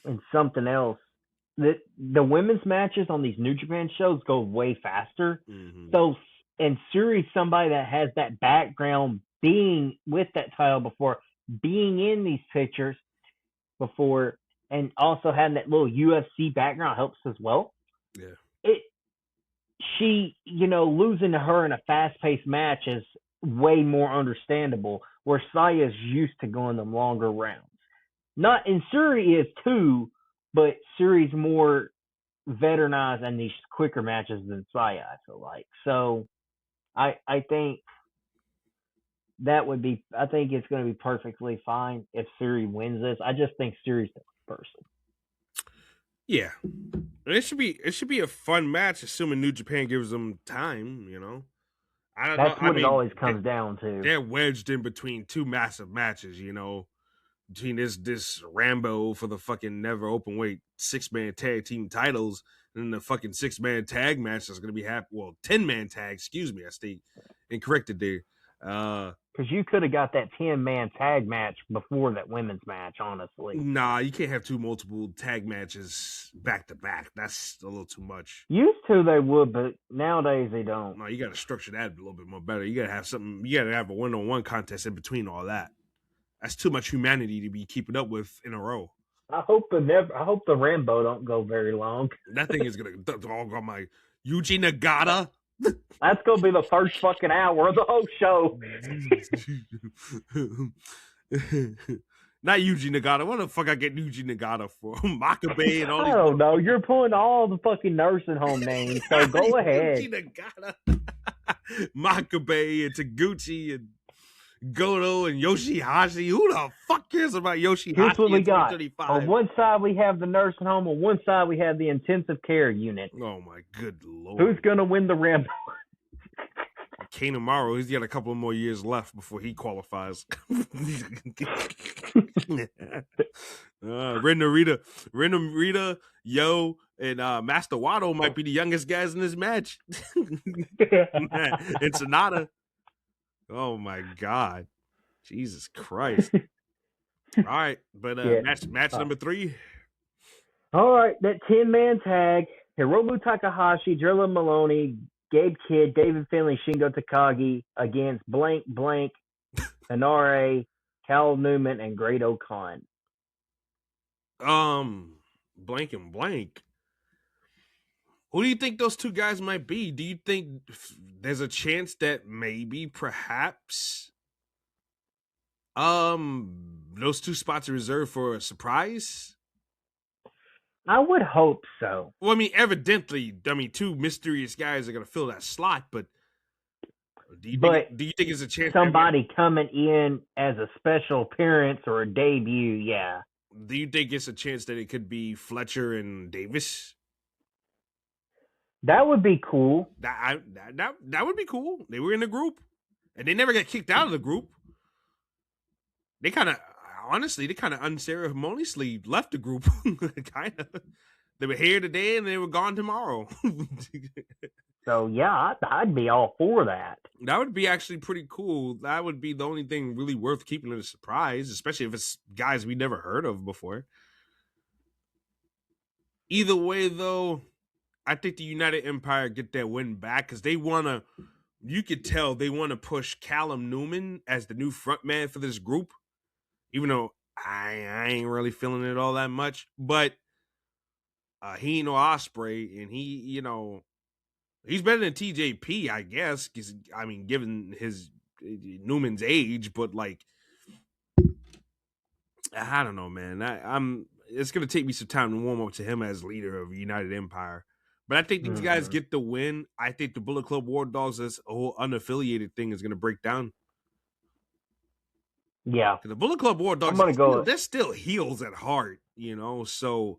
And something else. The women's matches on these New Japan shows go way faster. So, and Syuri's somebody that has that background, being with that title before, being in these pictures before, and also having that little UFC background helps as well. Yeah. She, losing to her in a fast-paced match is way more understandable, where Saya's used to going them longer rounds. And Syuri is too, but Syuri's more veteranized in these quicker matches than Saya, I feel like. So I think I think it's going to be perfectly fine if Syuri wins this. I just think Syuri's the person. Yeah. It should be a fun match, assuming New Japan gives them time, That's what it always comes down to. They're wedged in between two massive matches, between this Rambo for the fucking never open weight 6-man tag team titles, and then the fucking 6-man tag match that's going to be 10-man tag, excuse me, I stayed incorrected there. Because you could have got that 10-man tag match before that women's match, honestly. Nah, you can't have multiple tag matches back to back. That's a little too much. Used to they would, but nowadays they don't. No, you got to structure that a little bit more better. You got to have something. You got to have a one-on-one contest in between all that. That's too much humanity to be keeping up with in a row. I hope the Rambo don't go very long. That thing is gonna dog on my Yuji Nagata. That's gonna be the first fucking hour of the whole show. Not Yuji Nagata. What the fuck I get Yuji Nagata for? Makabe and all these. I don't know. You're pulling all the fucking nursing home names, so go ahead. Yuji Nagata. Makabe and Taguchi and Goto and Yoshihashi. Who the fuck cares about Yoshihashi? Here's what we got. On one side we have the nursing home. On one side we have the intensive care unit. Oh my good lord! Who's gonna win the Rambo? Kane tomorrow, he's got a couple of more years left before he qualifies. Rita, Yo, and Master Waddle might be the youngest guys in this match. And Sonata. Oh my God. Jesus Christ. All right. But match number 3. All right, that 10-man tag. Hiromu Takahashi, Drilla Maloney, Gabe Kidd, David Finlay, Shingo Takagi against blank, Hanare, Cal Newman, and Great O'Khan. Blank and blank. Who do you think those two guys might be? Do you think there's a chance that maybe, perhaps, those two spots are reserved for a surprise? I would hope so. Well, I mean, evidently, two mysterious guys are going to fill that slot, but do you think it's a chance somebody coming in as a special appearance or a debut? Yeah. Do you think it's a chance that it could be Fletcher and Davis? That would be cool. That would be cool. They were in the group, and they never got kicked out of the group. They kind of unceremoniously left the group. Kind of. They were here today and they were gone tomorrow. So yeah, I'd be all for that. That would be actually pretty cool. That would be the only thing really worth keeping it a surprise, especially if it's guys we never heard of before. Either way, though, I think the United Empire get that win back because you could tell they want to push Callum Newman as the new front man for this group, even though I ain't really feeling it all that much. But he ain't no Osprey, and he's better than TJP, I guess, because, I mean, given his Newman's age, but, like, I don't know, man. It's going to take me some time to warm up to him as leader of United Empire. But I think these guys get the win. I think the Bullet Club War Dogs, this whole unaffiliated thing, is going to break down. Yeah. The Bullet Club War Dogs, they're still heels at heart, so,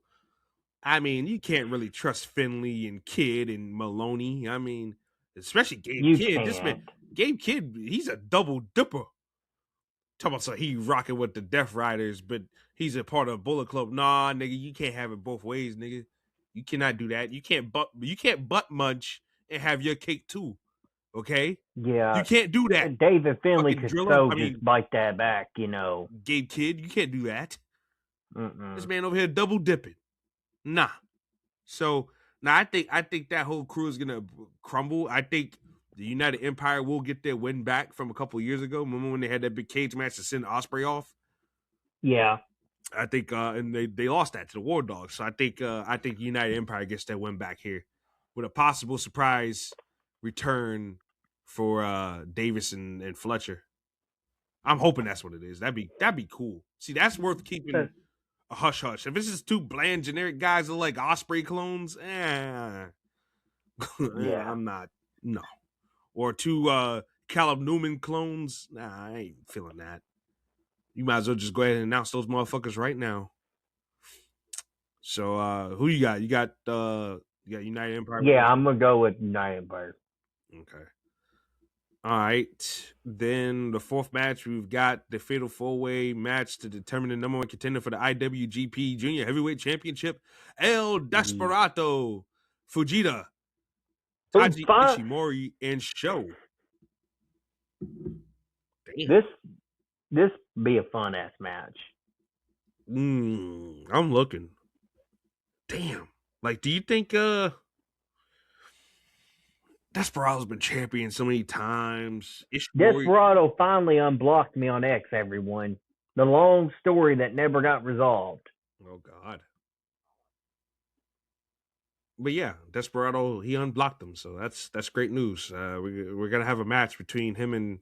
I mean, you can't really trust Finley and Kidd and Maloney. I mean, especially Gabe Kidd. Gabe Kidd, he's a double dipper. Talking about, so he rocking with the Death Riders, but he's a part of Bullet Club. Nah, nigga, you can't have it both ways, nigga. You cannot do that. You can't butt munch and have your cake too. Okay? Yeah. You can't do that. David Finley could just bite that back, Gabe Kidd, you can't do that. This man over here double dipping. Nah. So now I think that whole crew is gonna crumble. I think the United Empire will get their win back from a couple of years ago. Remember when they had that big cage match to send Osprey off? Yeah. I think and they lost that to the War Dogs. So I think United Empire gets that win back here with a possible surprise return for Davis and Fletcher. I'm hoping that's what it is. That'd be cool. See, that's worth keeping a hush hush. If this is two bland generic guys that are like Osprey clones, I'm not. No. Or two Callum Newman clones. Nah, I ain't feeling that. You might as well just go ahead and announce those motherfuckers right now. So who you got? You got United Empire? Yeah, I'm gonna go with United Empire. Okay. All right. Then the fourth match, we've got the Fatal 4-Way match to determine the number one contender for the IWGP Junior Heavyweight Championship, El Desperado, Fujita, Taji Ishimori, and Sho. Damn. This be a fun ass match. I'm looking. Damn. Like, do you think Desperado's been champion so many times? Desperado finally unblocked me on X, everyone. The long story that never got resolved. Oh God. But yeah, Desperado, he unblocked him, so that's great news. We're gonna have a match between him and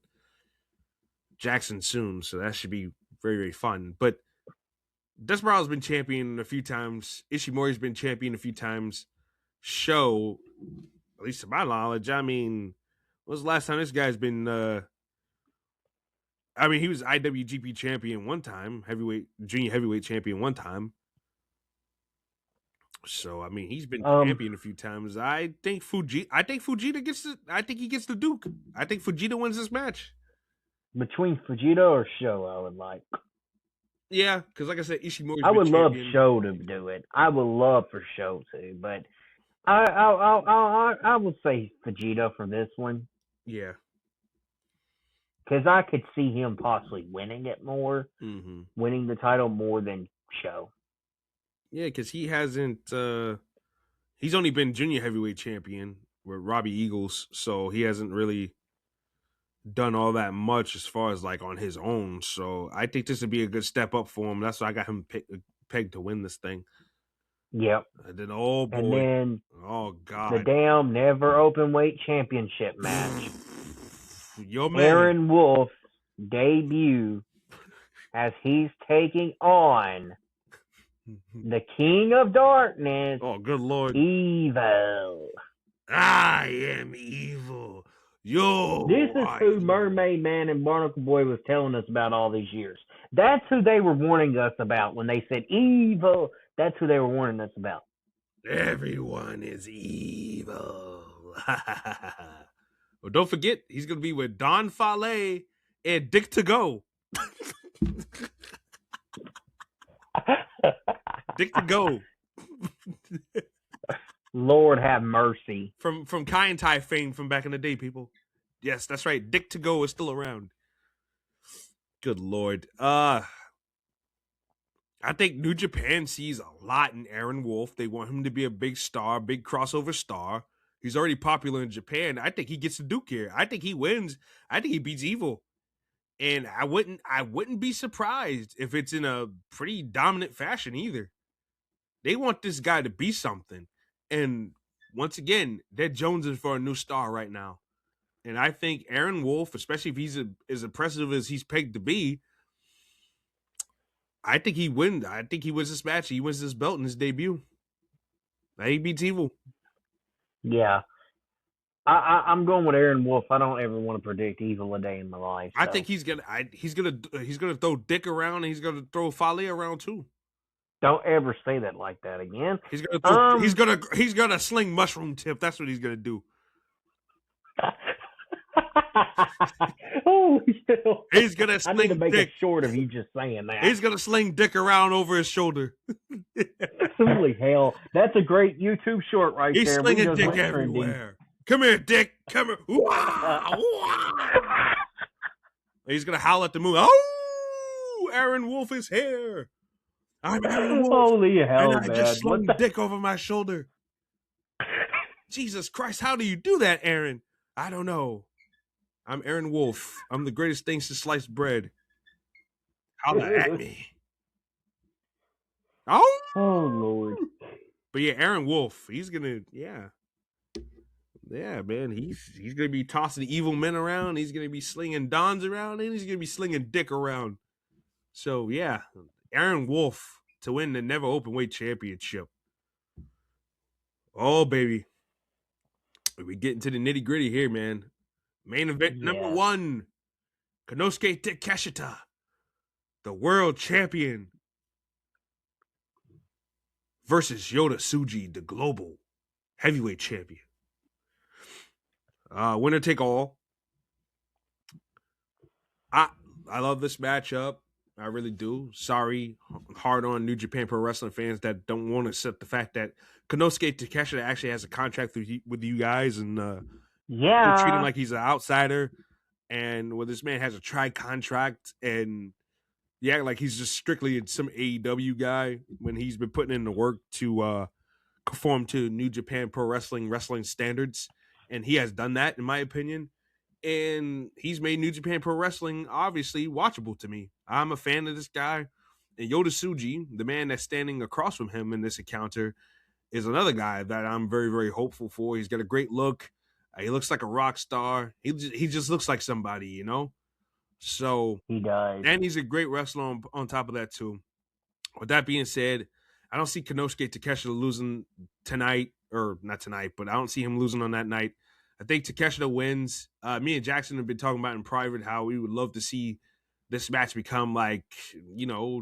Jackson soon, so that should be very, very fun. But Desperado's been champion a few times. Ishimori's been champion a few times. Sho, at least to my knowledge, I mean, when was the last time this guy's been he was IWGP champion one time, junior heavyweight champion one time. So I mean, he's been champion a few times. I think Fujita gets the. I think he gets the Duke. I think Fujita wins this match. Between Fujita or Show, I would like. Yeah, because like I said, Ishimori's I been would love champion. Show to do it. I would love for Show to, but I would say Fujita for this one. Yeah, Because I could see him possibly winning it more, mm-hmm. winning the title more than Show. Yeah, because he hasn't. He's only been junior heavyweight champion with Robbie Eagles, so he hasn't really done all that much as far as like on his own. So I think this would be a good step up for him. That's why I got him pegged to win this thing. Yep. And then oh boy, and then oh god, the damn never open weight championship match. Yo, man. Aaron Wolf's debut as he's taking on the King of Darkness. Oh, good lord. Evil. I am evil. Yo. This is who Mermaid Man and Barnacle Boy was telling us about all these years. That's who they were warning us about when they said evil. That's who they were warning us about. Everyone is evil. Well, don't forget, he's going to be with Don Fale and Dick to Go. Dick to Go. Lord have mercy. From Kai and Tai fame from back in the day, people. Yes, that's right. Dick to Go is still around. Good lord. I think New Japan sees a lot in Aaron Wolf. They want him to be a big star, big crossover star. He's already popular in Japan. I think he gets the Duke here. I think he wins. I think he beats Evil. And I wouldn't be surprised if it's in a pretty dominant fashion either. They want this guy to be something. And once again, they're jonesing for a new star right now. And I think Aaron Wolf, especially if he's as impressive as he's pegged to be, I think he wins. I think he wins this match. He wins this belt in his debut. He beats Evil. Yeah. I'm going with Aaron Wolf. I don't ever want to predict Evil a day in my life. So. I think he's gonna throw Dick around and he's gonna throw Fale around too. Don't ever say that like that again. He's gonna he's gonna sling mushroom tip. That's what he's gonna do. Oh, he's gonna sling I need to make Dick. it short of you just saying that. He's gonna sling Dick around over his shoulder. Holy hell, that's a great YouTube short right he's there. He's slinging Dick everywhere. Come here, Dick. Come here. He's gonna howl at the moon. Oh, Aaron Wolf is here. I'm Aaron Wolf. Holy hell, and I just slung Dick over my shoulder. Jesus Christ, how do you do that, Aaron? I don't know. I'm Aaron Wolf. I'm the greatest things to slice bread. Holla at me. Oh Lord. But yeah, Aaron Wolf, he's gonna, yeah, man, he's gonna be tossing evil men around. He's gonna be slinging Dons around, and he's gonna be slinging Dick around. So yeah, Aaron Wolf to win the Never Openweight Championship. Oh baby, we getting to the nitty gritty here, man. Main event number 1, Konosuke Takeshita, the world champion, versus Yota Tsuji, the global heavyweight champion. Winner take all. I love this matchup. I really do. Sorry, hard on New Japan Pro Wrestling fans that don't want to accept the fact that Konosuke Takeshita actually has a contract with you guys, and treat him like he's an outsider. And when this man has a tri-contract, and you act like he's just strictly some AEW guy when he's been putting in the work to conform to New Japan Pro Wrestling standards, and he has done that, in my opinion. And he's made New Japan Pro Wrestling obviously watchable to me. I'm a fan of this guy. And Yota Tsuji, the man that's standing across from him in this encounter, is another guy that I'm very, very hopeful for. He's got a great look. He looks like a rock star. He just looks like somebody, you know? So he does. And he's a great wrestler on top of that, too. With that being said, I don't see Konosuke Takeshita losing tonight, or not tonight, but I don't see him losing on that night. I think Takeshita wins. Me and Jackson have been talking about in private how we would love to see this match become like,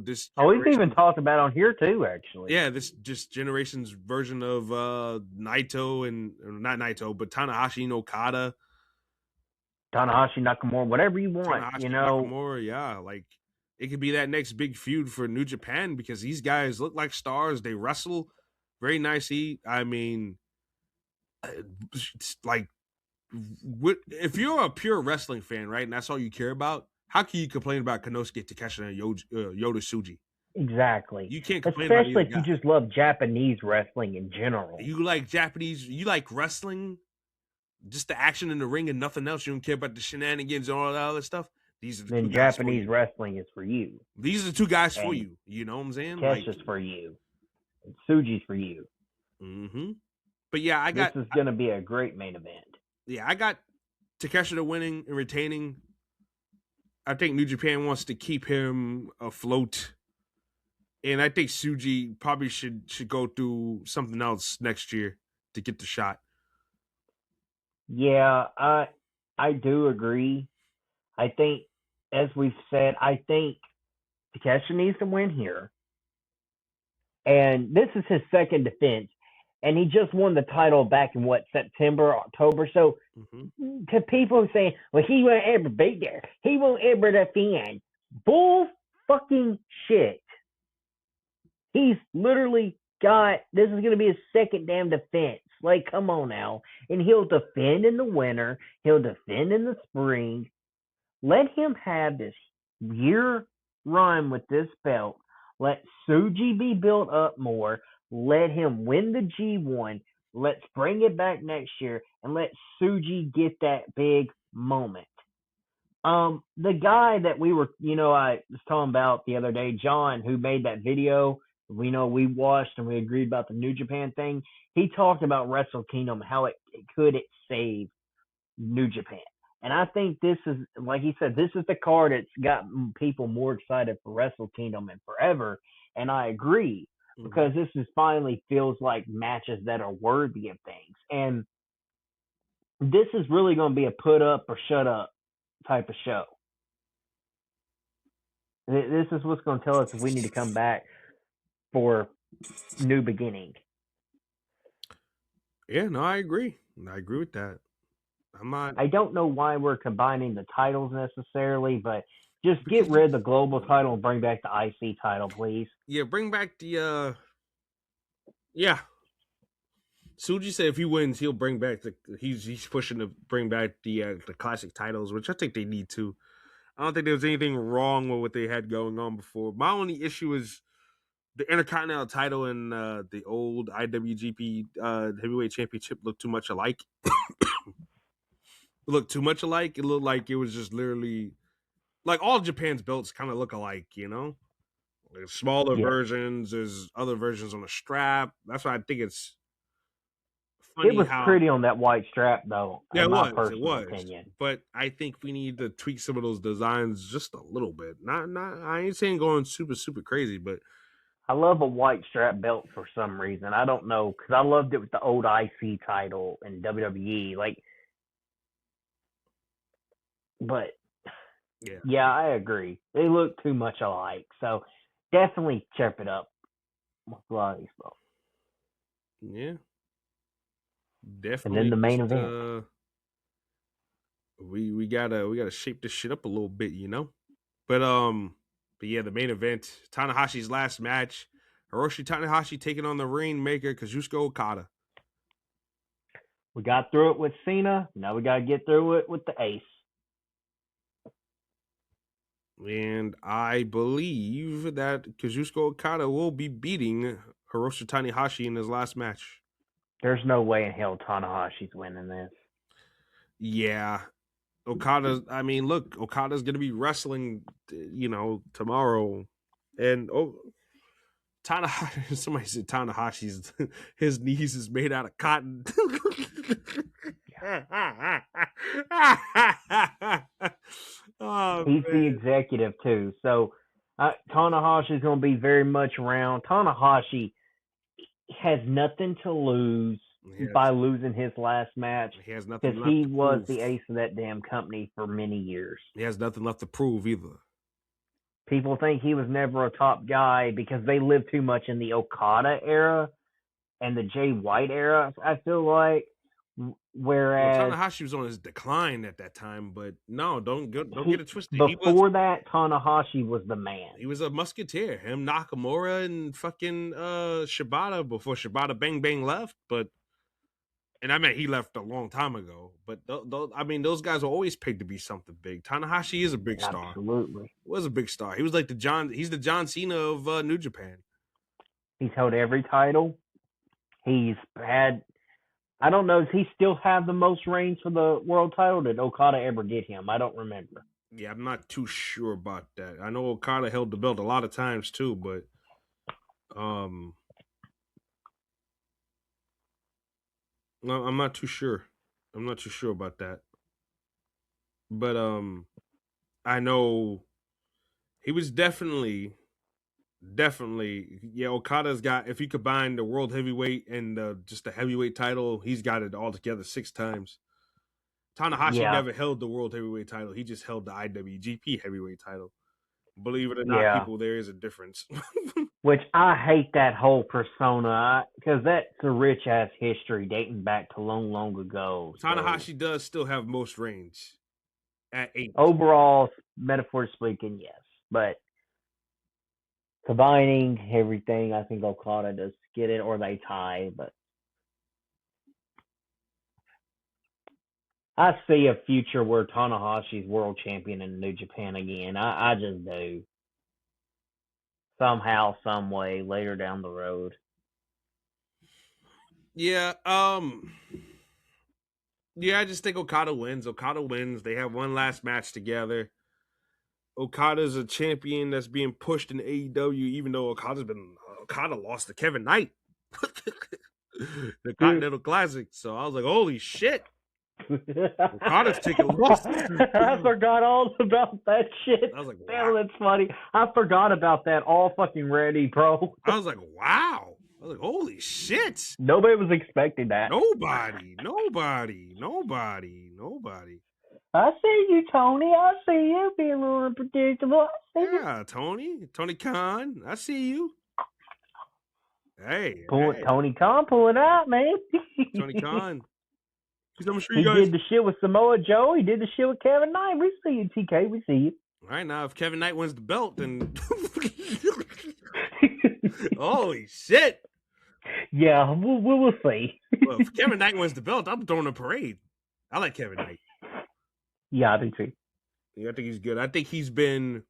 this. Oh, he's even talked about on here too, actually. Yeah, this just generation's version of Naito and not Naito, but Tanahashi and Okada. Tanahashi, Nakamura, whatever you want, Tanahashi, Nakamura, yeah, like it could be that next big feud for New Japan because these guys look like stars. They wrestle very nicely. I mean, it's like, if you're a pure wrestling fan, right, and that's all you care about, how can you complain about Konosuke Takeshita and Yota Tsuji? Exactly. You can't complain especially about if you just love Japanese wrestling in general. You like you like wrestling, just the action in the ring and nothing else. You don't care about the shenanigans and all that other stuff. These are the then Japanese wrestling is for you. These are the two guys for you. You know what I'm saying? Takeshi's for you. And Tsuji's for you. Mm-hmm. But yeah, this is going to be a great main event. Yeah, I got Takeshita winning and retaining. I think New Japan wants to keep him afloat. And I think Tsuji probably should go through something else next year to get the shot. Yeah, I do agree. I think, as we've said, I think Takeshita needs to win here. And this is his second defense. And he just won the title back in, September, October? So, to people saying, well, he won't ever be there. He won't ever defend. Bull fucking shit. He's literally this is going to be his second damn defense. Like, come on now. And he'll defend in the winter. He'll defend in the spring. Let him have this year run with this belt. Let Tsuji be built up more. Let him win the G1. Let's bring it back next year and let Tsuji get that big moment. The guy that we were, I was talking about the other day, John, who made that video, we watched and we agreed about the New Japan thing. He talked about Wrestle Kingdom, how it save New Japan. And I think this is, like he said, this is the card that's got people more excited for Wrestle Kingdom than forever. And I agree, because this is finally feels like matches that are worthy of things. And this is really going to be a put up or shut up type of show. This is what's going to tell us if we need to come back for new beginning. Yeah, no, I agree. I agree with that. I don't know why we're combining the titles necessarily, but just get rid of the global title and bring back the IC title, please. Yeah, bring back the yeah. Tsuji said if he wins, he'll bring back he's pushing to bring back the classic titles, which I think they need to. I don't think there was anything wrong with what they had going on before. My only issue is the Intercontinental title and the old IWGP Heavyweight Championship looked too much alike. It looked too much alike. It looked like it was just literally like all Japan's belts kind of look alike, There's smaller versions, there's other versions on the strap. That's why I think it's funny. It was pretty on that white strap, though. Yeah, in my personal opinion. But I think we need to tweak some of those designs just a little bit. Not. I ain't saying going super, super crazy, but I love a white strap belt for some reason. I don't know, because I loved it with the old IC title in WWE. But yeah, I agree. They look too much alike. So definitely chirp it up with a lot of these belts. Yeah. Definitely. And then the main event. We gotta shape this shit up a little bit, But yeah, the main event, Tanahashi's last match. Hiroshi Tanahashi taking on the Rainmaker, Kazuchika Okada. We got through it with Cena. Now we gotta get through it with the Ace. And I believe that Kazuchika Okada will be beating Hiroshi Tanahashi in his last match. There's no way in hell Tanahashi's winning this. Yeah. Okada's going to be wrestling, tomorrow. And somebody said Tanahashi's, his knees is made out of cotton. He's the executive too, so Tanahashi's going to be very much around. Tanahashi has nothing to lose by losing his last match. He has nothing because he was the ace of that damn company for many years. He has nothing left to prove either. people think he was never a top guy because they lived too much in the Okada era and the Jay White era. I feel like, Well, whereas Tanahashi was on his decline at that time, but no, don't get it twisted. before that, Tanahashi was the man. He was a musketeer. Him, Nakamura, and fucking Shibata before Shibata Bang Bang left. But and I mean he left a long time ago. But I mean those guys were always pegged to be something big. Tanahashi is a big star. Absolutely, Was a big star. He was like he's the John Cena of New Japan. He's held every title. He's had. I don't know. Does he still have the most reigns for the world title? Did Okada ever get him? I don't remember. Yeah, I'm not too sure about that. I know Okada held the belt a lot of times too, but no, I'm not too sure. I'm not too sure about that. But I know he was definitely yeah. Okada's got, if you combine the world heavyweight and just the heavyweight title, he's got it all together 6 times. Tanahashi never held the world heavyweight title. He just held the IWGP heavyweight title. Believe it or not, people, there is a difference. Which I hate that whole persona because that's a rich ass history dating back to long, long ago. Tanahashi does still have most reigns at 8. Overall, metaphor speaking, yes. But combining everything, I think Okada does get it, or they tie. But I see a future where Tanahashi's world champion in New Japan again. I just do. Somehow, some way, later down the road. Yeah, yeah, I just think Okada wins. They have one last match together. Okada's a champion that's being pushed in AEW, even though Okada lost to Kevin Knight. The Continental Classic. So I was like, holy shit. Okada's taking loss. I forgot all about that shit. I was like, wow. Damn, that's funny. I forgot about that all fucking ready, bro. I was like, wow. I was like, holy shit. Nobody was expecting that. Nobody. I see you, Tony. I see you being a little unpredictable. Yeah, Tony Khan. I see you. Hey. Tony Khan, pull it out, man. Tony Khan. I'm sure he did the shit with Samoa Joe. He did the shit with Kevin Knight. We see you, TK. We see you. All right, now if Kevin Knight wins the belt, then holy shit. Yeah, we'll see. Well, if Kevin Knight wins the belt, I'm throwing a parade. I like Kevin Knight. Yeah, I do too. Yeah, I think he's good. I think he's been.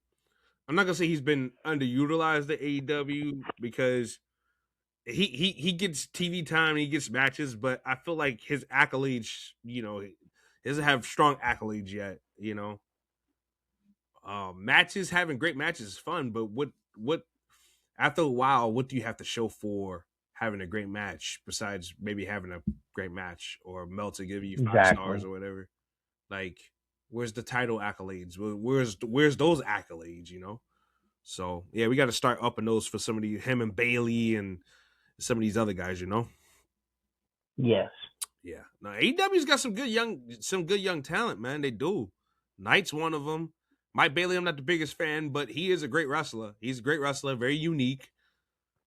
I'm not gonna say he's been underutilized at AEW because he gets TV time, he gets matches, but I feel like his accolades, he doesn't have strong accolades yet. Matches, having great matches is fun, but what after a while, what do you have to show for having a great match besides maybe having a great match or Meltzer giving you 5 stars or whatever? Like, where's the title accolades? Where's those accolades? So yeah, we got to start upping those for some of him and Bailey and some of these other guys. Yes. Yeah. Now AEW's got some good young talent, man. They do. Knight's one of them. Mike Bailey, I'm not the biggest fan, but he is a great wrestler. He's a great wrestler, very unique.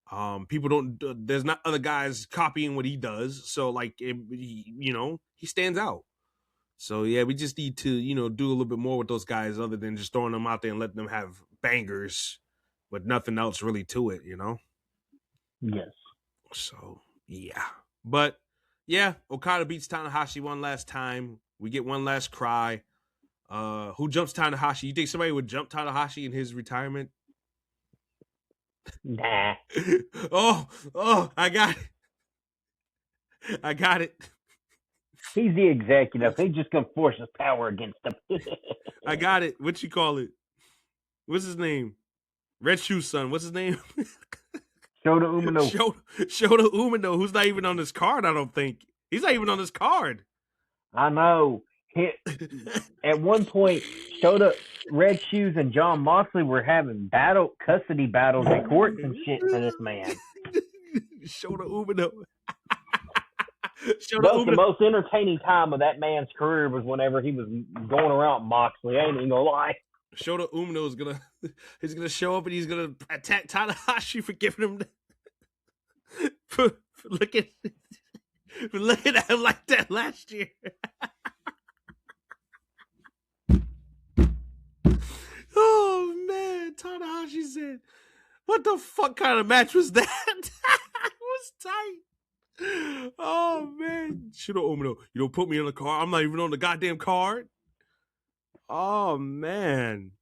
There's not other guys copying what he does. So he stands out. So yeah, we just need to, do a little bit more with those guys other than just throwing them out there and letting them have bangers with nothing else really to it, Yes. So yeah. But yeah, Okada beats Tanahashi one last time. We get one last cry. Who jumps Tanahashi? You think somebody would jump Tanahashi in his retirement? Nah. Oh, I got it. He's the executive. He's just gonna force his power against him. I got it. What you call it? What's his name? Red Shoe Son. What's his name? Shota Umino. Shota Umino, who's not even on this card, I don't think. He's not even on this card. I know. At one point, Shota, Red Shoes, and John Moxley were having custody battles in court and shit for this man. Shota Umino. That was the most entertaining time of that man's career was whenever he was going around Moxley. I ain't even gonna lie. Shota Umino is gonna he's gonna show up and he's gonna attack Tanahashi for giving him for looking at him like that last year. Oh man, Tanahashi said, "What the fuck kind of match was that?" It was tight. Oh man, Shota Umino, you don't put me on the card. I'm not even on the goddamn card. Oh man.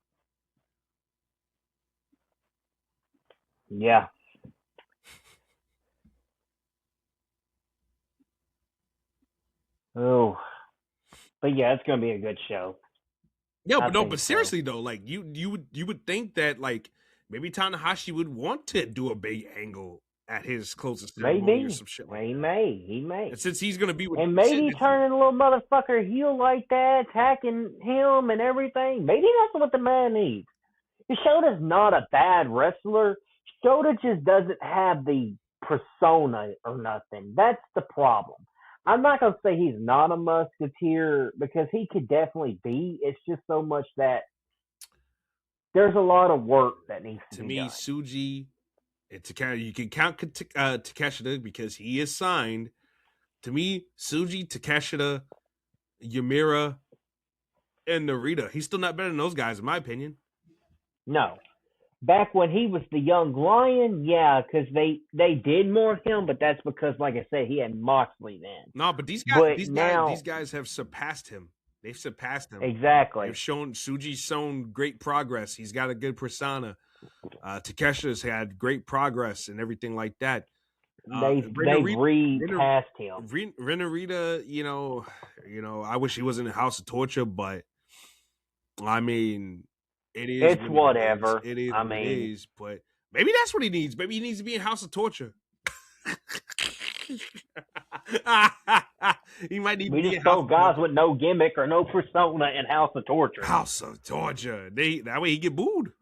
Yeah. Oh, but yeah, it's gonna be a good show. Yeah, but but seriously though, like you would think that like maybe Tanahashi would want to do a big angle at his closest ceremony or some shit like that. He may. And since he's gonna be with And maybe shit, turning a little motherfucker heel like that, attacking him and everything. Maybe that's what the man needs. Shota's not a bad wrestler. Shota just doesn't have the persona or nothing. That's the problem. I'm not going to say he's not a musketeer because he could definitely be. It's just so much that there's a lot of work that needs to be done. To me, Tsuji and Takeshita, you can count Takeshita because he is signed. To me, Tsuji, Takeshita, Yamira, and Narita. He's still not better than those guys, in my opinion. No. Back when he was the young lion, yeah, because they did more of him, but that's because, like I said, he had Moxley then. No, but these guys have surpassed him. They've surpassed him. Exactly. They've shown Tsuji's shown great progress. He's got a good persona. Takeshi's had great progress and everything like that. They've recast him. Renarita, you know, I wish he was in the House of Torture, but I mean, it's whatever. It is, but maybe that's what he needs. Maybe he needs to be in House of Torture. He might need. We just throw guys with no gimmick or no persona in House of Torture. House of Torture. That way he get booed.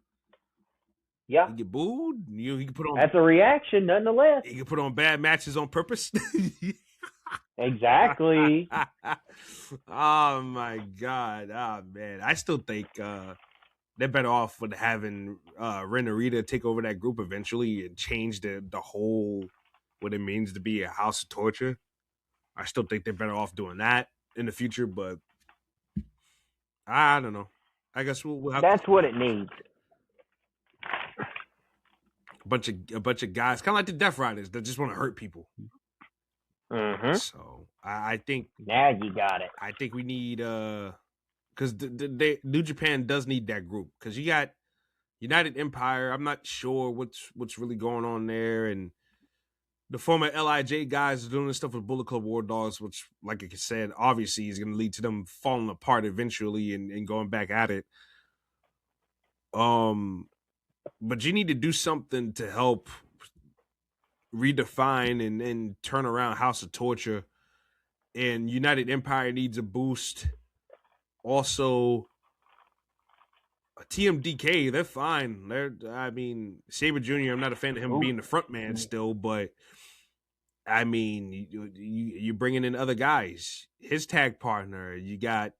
Yeah, he get booed. He can put on. That's a reaction, nonetheless. He can put on bad matches on purpose. Exactly. Oh my god. Oh man. I still think they're better off with having Renarita take over that group eventually and change the whole what it means to be a House of Torture. I still think they're better off doing that in the future, but I don't know. I guess we'll have that's what it needs. A bunch of guys, kind of like the Death Riders, that just want to hurt people. Mm-hmm. So I think now you got it. I think we need because New Japan does need that group because you got United Empire. I'm not sure what's really going on there, and the former LIJ guys are doing this stuff with Bullet Club War Dogs, which, like I said, obviously is going to lead to them falling apart eventually and going back at it. But you need to do something to help redefine and turn around House of Torture. And United Empire needs a boost. Also, TMDK, they're fine. Sabre Jr., I'm not a fan of him being the front man still, but I mean, you're bringing in other guys. His tag partner, you got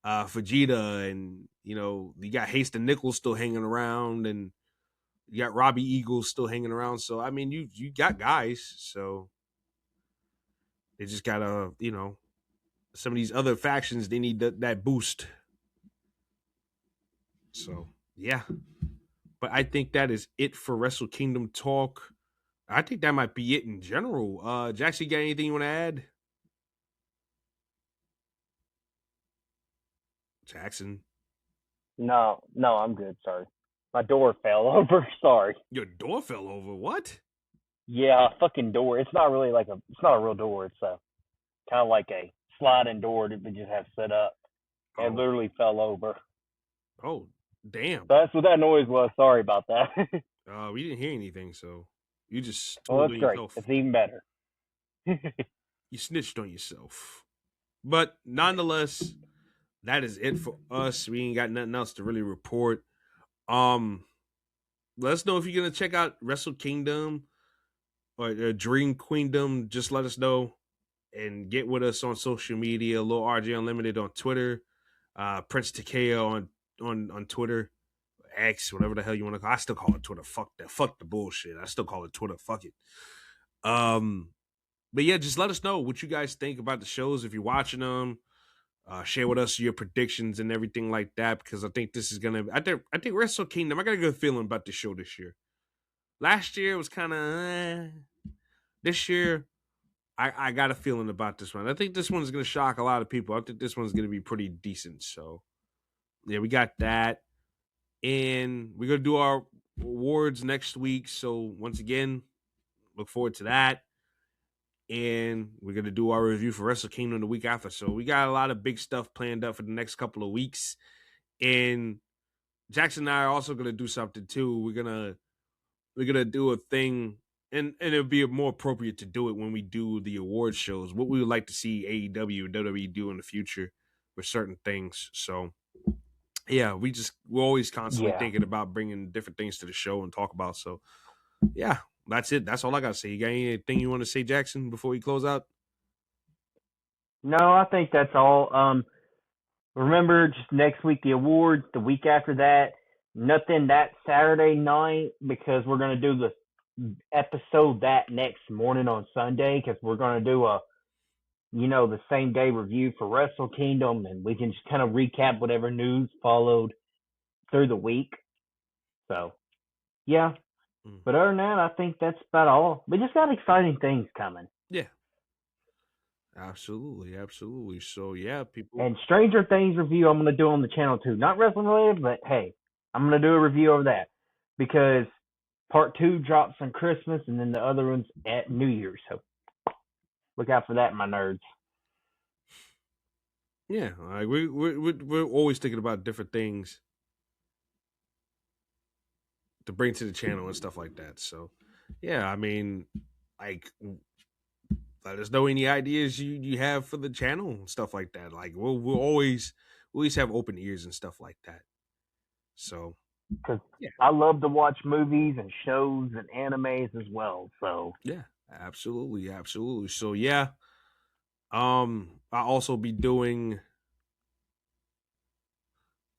Fujita, and you got Haston Nichols still hanging around, and you got Robbie Eagles still hanging around. So I mean, you got guys. So they just gotta, some of these other factions, they need that boost. So yeah, but I think that is it for Wrestle Kingdom talk. I think that might be it in general. Jackson, you got anything you want to add? Jackson? No, I'm good. Sorry. My door fell over. Sorry. Your door fell over? What? Yeah, fucking door. It's not really it's not a real door. It's kind of like a sliding door that we just have set up. It literally fell over. Oh, damn. So that's what that noise was. Sorry about that. We didn't hear anything, so you just told that's great. Yourself. It's even better. You snitched on yourself. But nonetheless, that is it for us. We ain't got nothing else to really report. Let us know if you're gonna check out Wrestle Kingdom or Dream Queendom. Just let us know and get with us on social media. Lil RJ Unlimited on Twitter, Prince Takeo on on Twitter, X, whatever the hell you want to call. I still call it Twitter. Fuck that. Fuck the bullshit. I still call it Twitter. Fuck it. But yeah, just let us know what you guys think about the shows if you're watching them. Share with us your predictions and everything like that, because I think this is gonna. I think Wrestle Kingdom. I got a good feeling about the show this year. Last year was kind of. This year, I got a feeling about this one. I think this one's gonna shock a lot of people. I think this one's gonna be pretty decent. So yeah, we got that, and we're gonna do our awards next week. So once again, look forward to that. And we're going to do our review for Wrestle Kingdom the week after. So we got a lot of big stuff planned up for the next couple of weeks. And Jackson and I are also going to do something too. We're going to do a thing, and it'll be more appropriate to do it when we do the award shows. What we would like to see AEW and WWE do in the future with certain things. So yeah, we're always constantly thinking about bringing different things to the show and talk about. So yeah, that's it. That's all I got to say. You got anything you want to say, Jackson, before we close out? No, I think that's all. Remember, just next week the awards. The week after that, nothing that Saturday night, because we're gonna do the episode that next morning on Sunday, because we're gonna do the same day review for Wrestle Kingdom, and we can just kind of recap whatever news followed through the week. So yeah. But other than that, I think that's about all. We just got exciting things coming. Yeah. Absolutely, absolutely. So yeah, people. And Stranger Things review I'm gonna do on the channel too. Not wrestling related, but hey, I'm gonna do a review of that. Because part 2 drops on Christmas and then the other one's at New Year's. So look out for that, my nerds. Yeah, like we're always thinking about different things to bring to the channel and stuff like that. So yeah, I mean, like, let us know any ideas you have for the channel and stuff like that. Like we'll always have open ears and stuff like that. So Because yeah, I love to watch movies and shows and animes as well. So yeah, absolutely, absolutely. So yeah, I'll be doing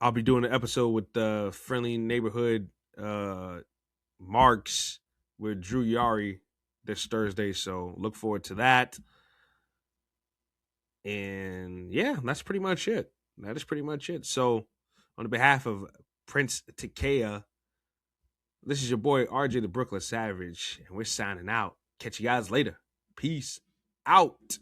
an episode with the Friendly Neighborhood Marks with Drew Yari this Thursday, so look forward to that. And yeah, that's pretty much it. That is pretty much it. So on behalf of Prince Takea, this is your boy RJ the Brooklyn Savage, and we're signing out. Catch you guys later. Peace out.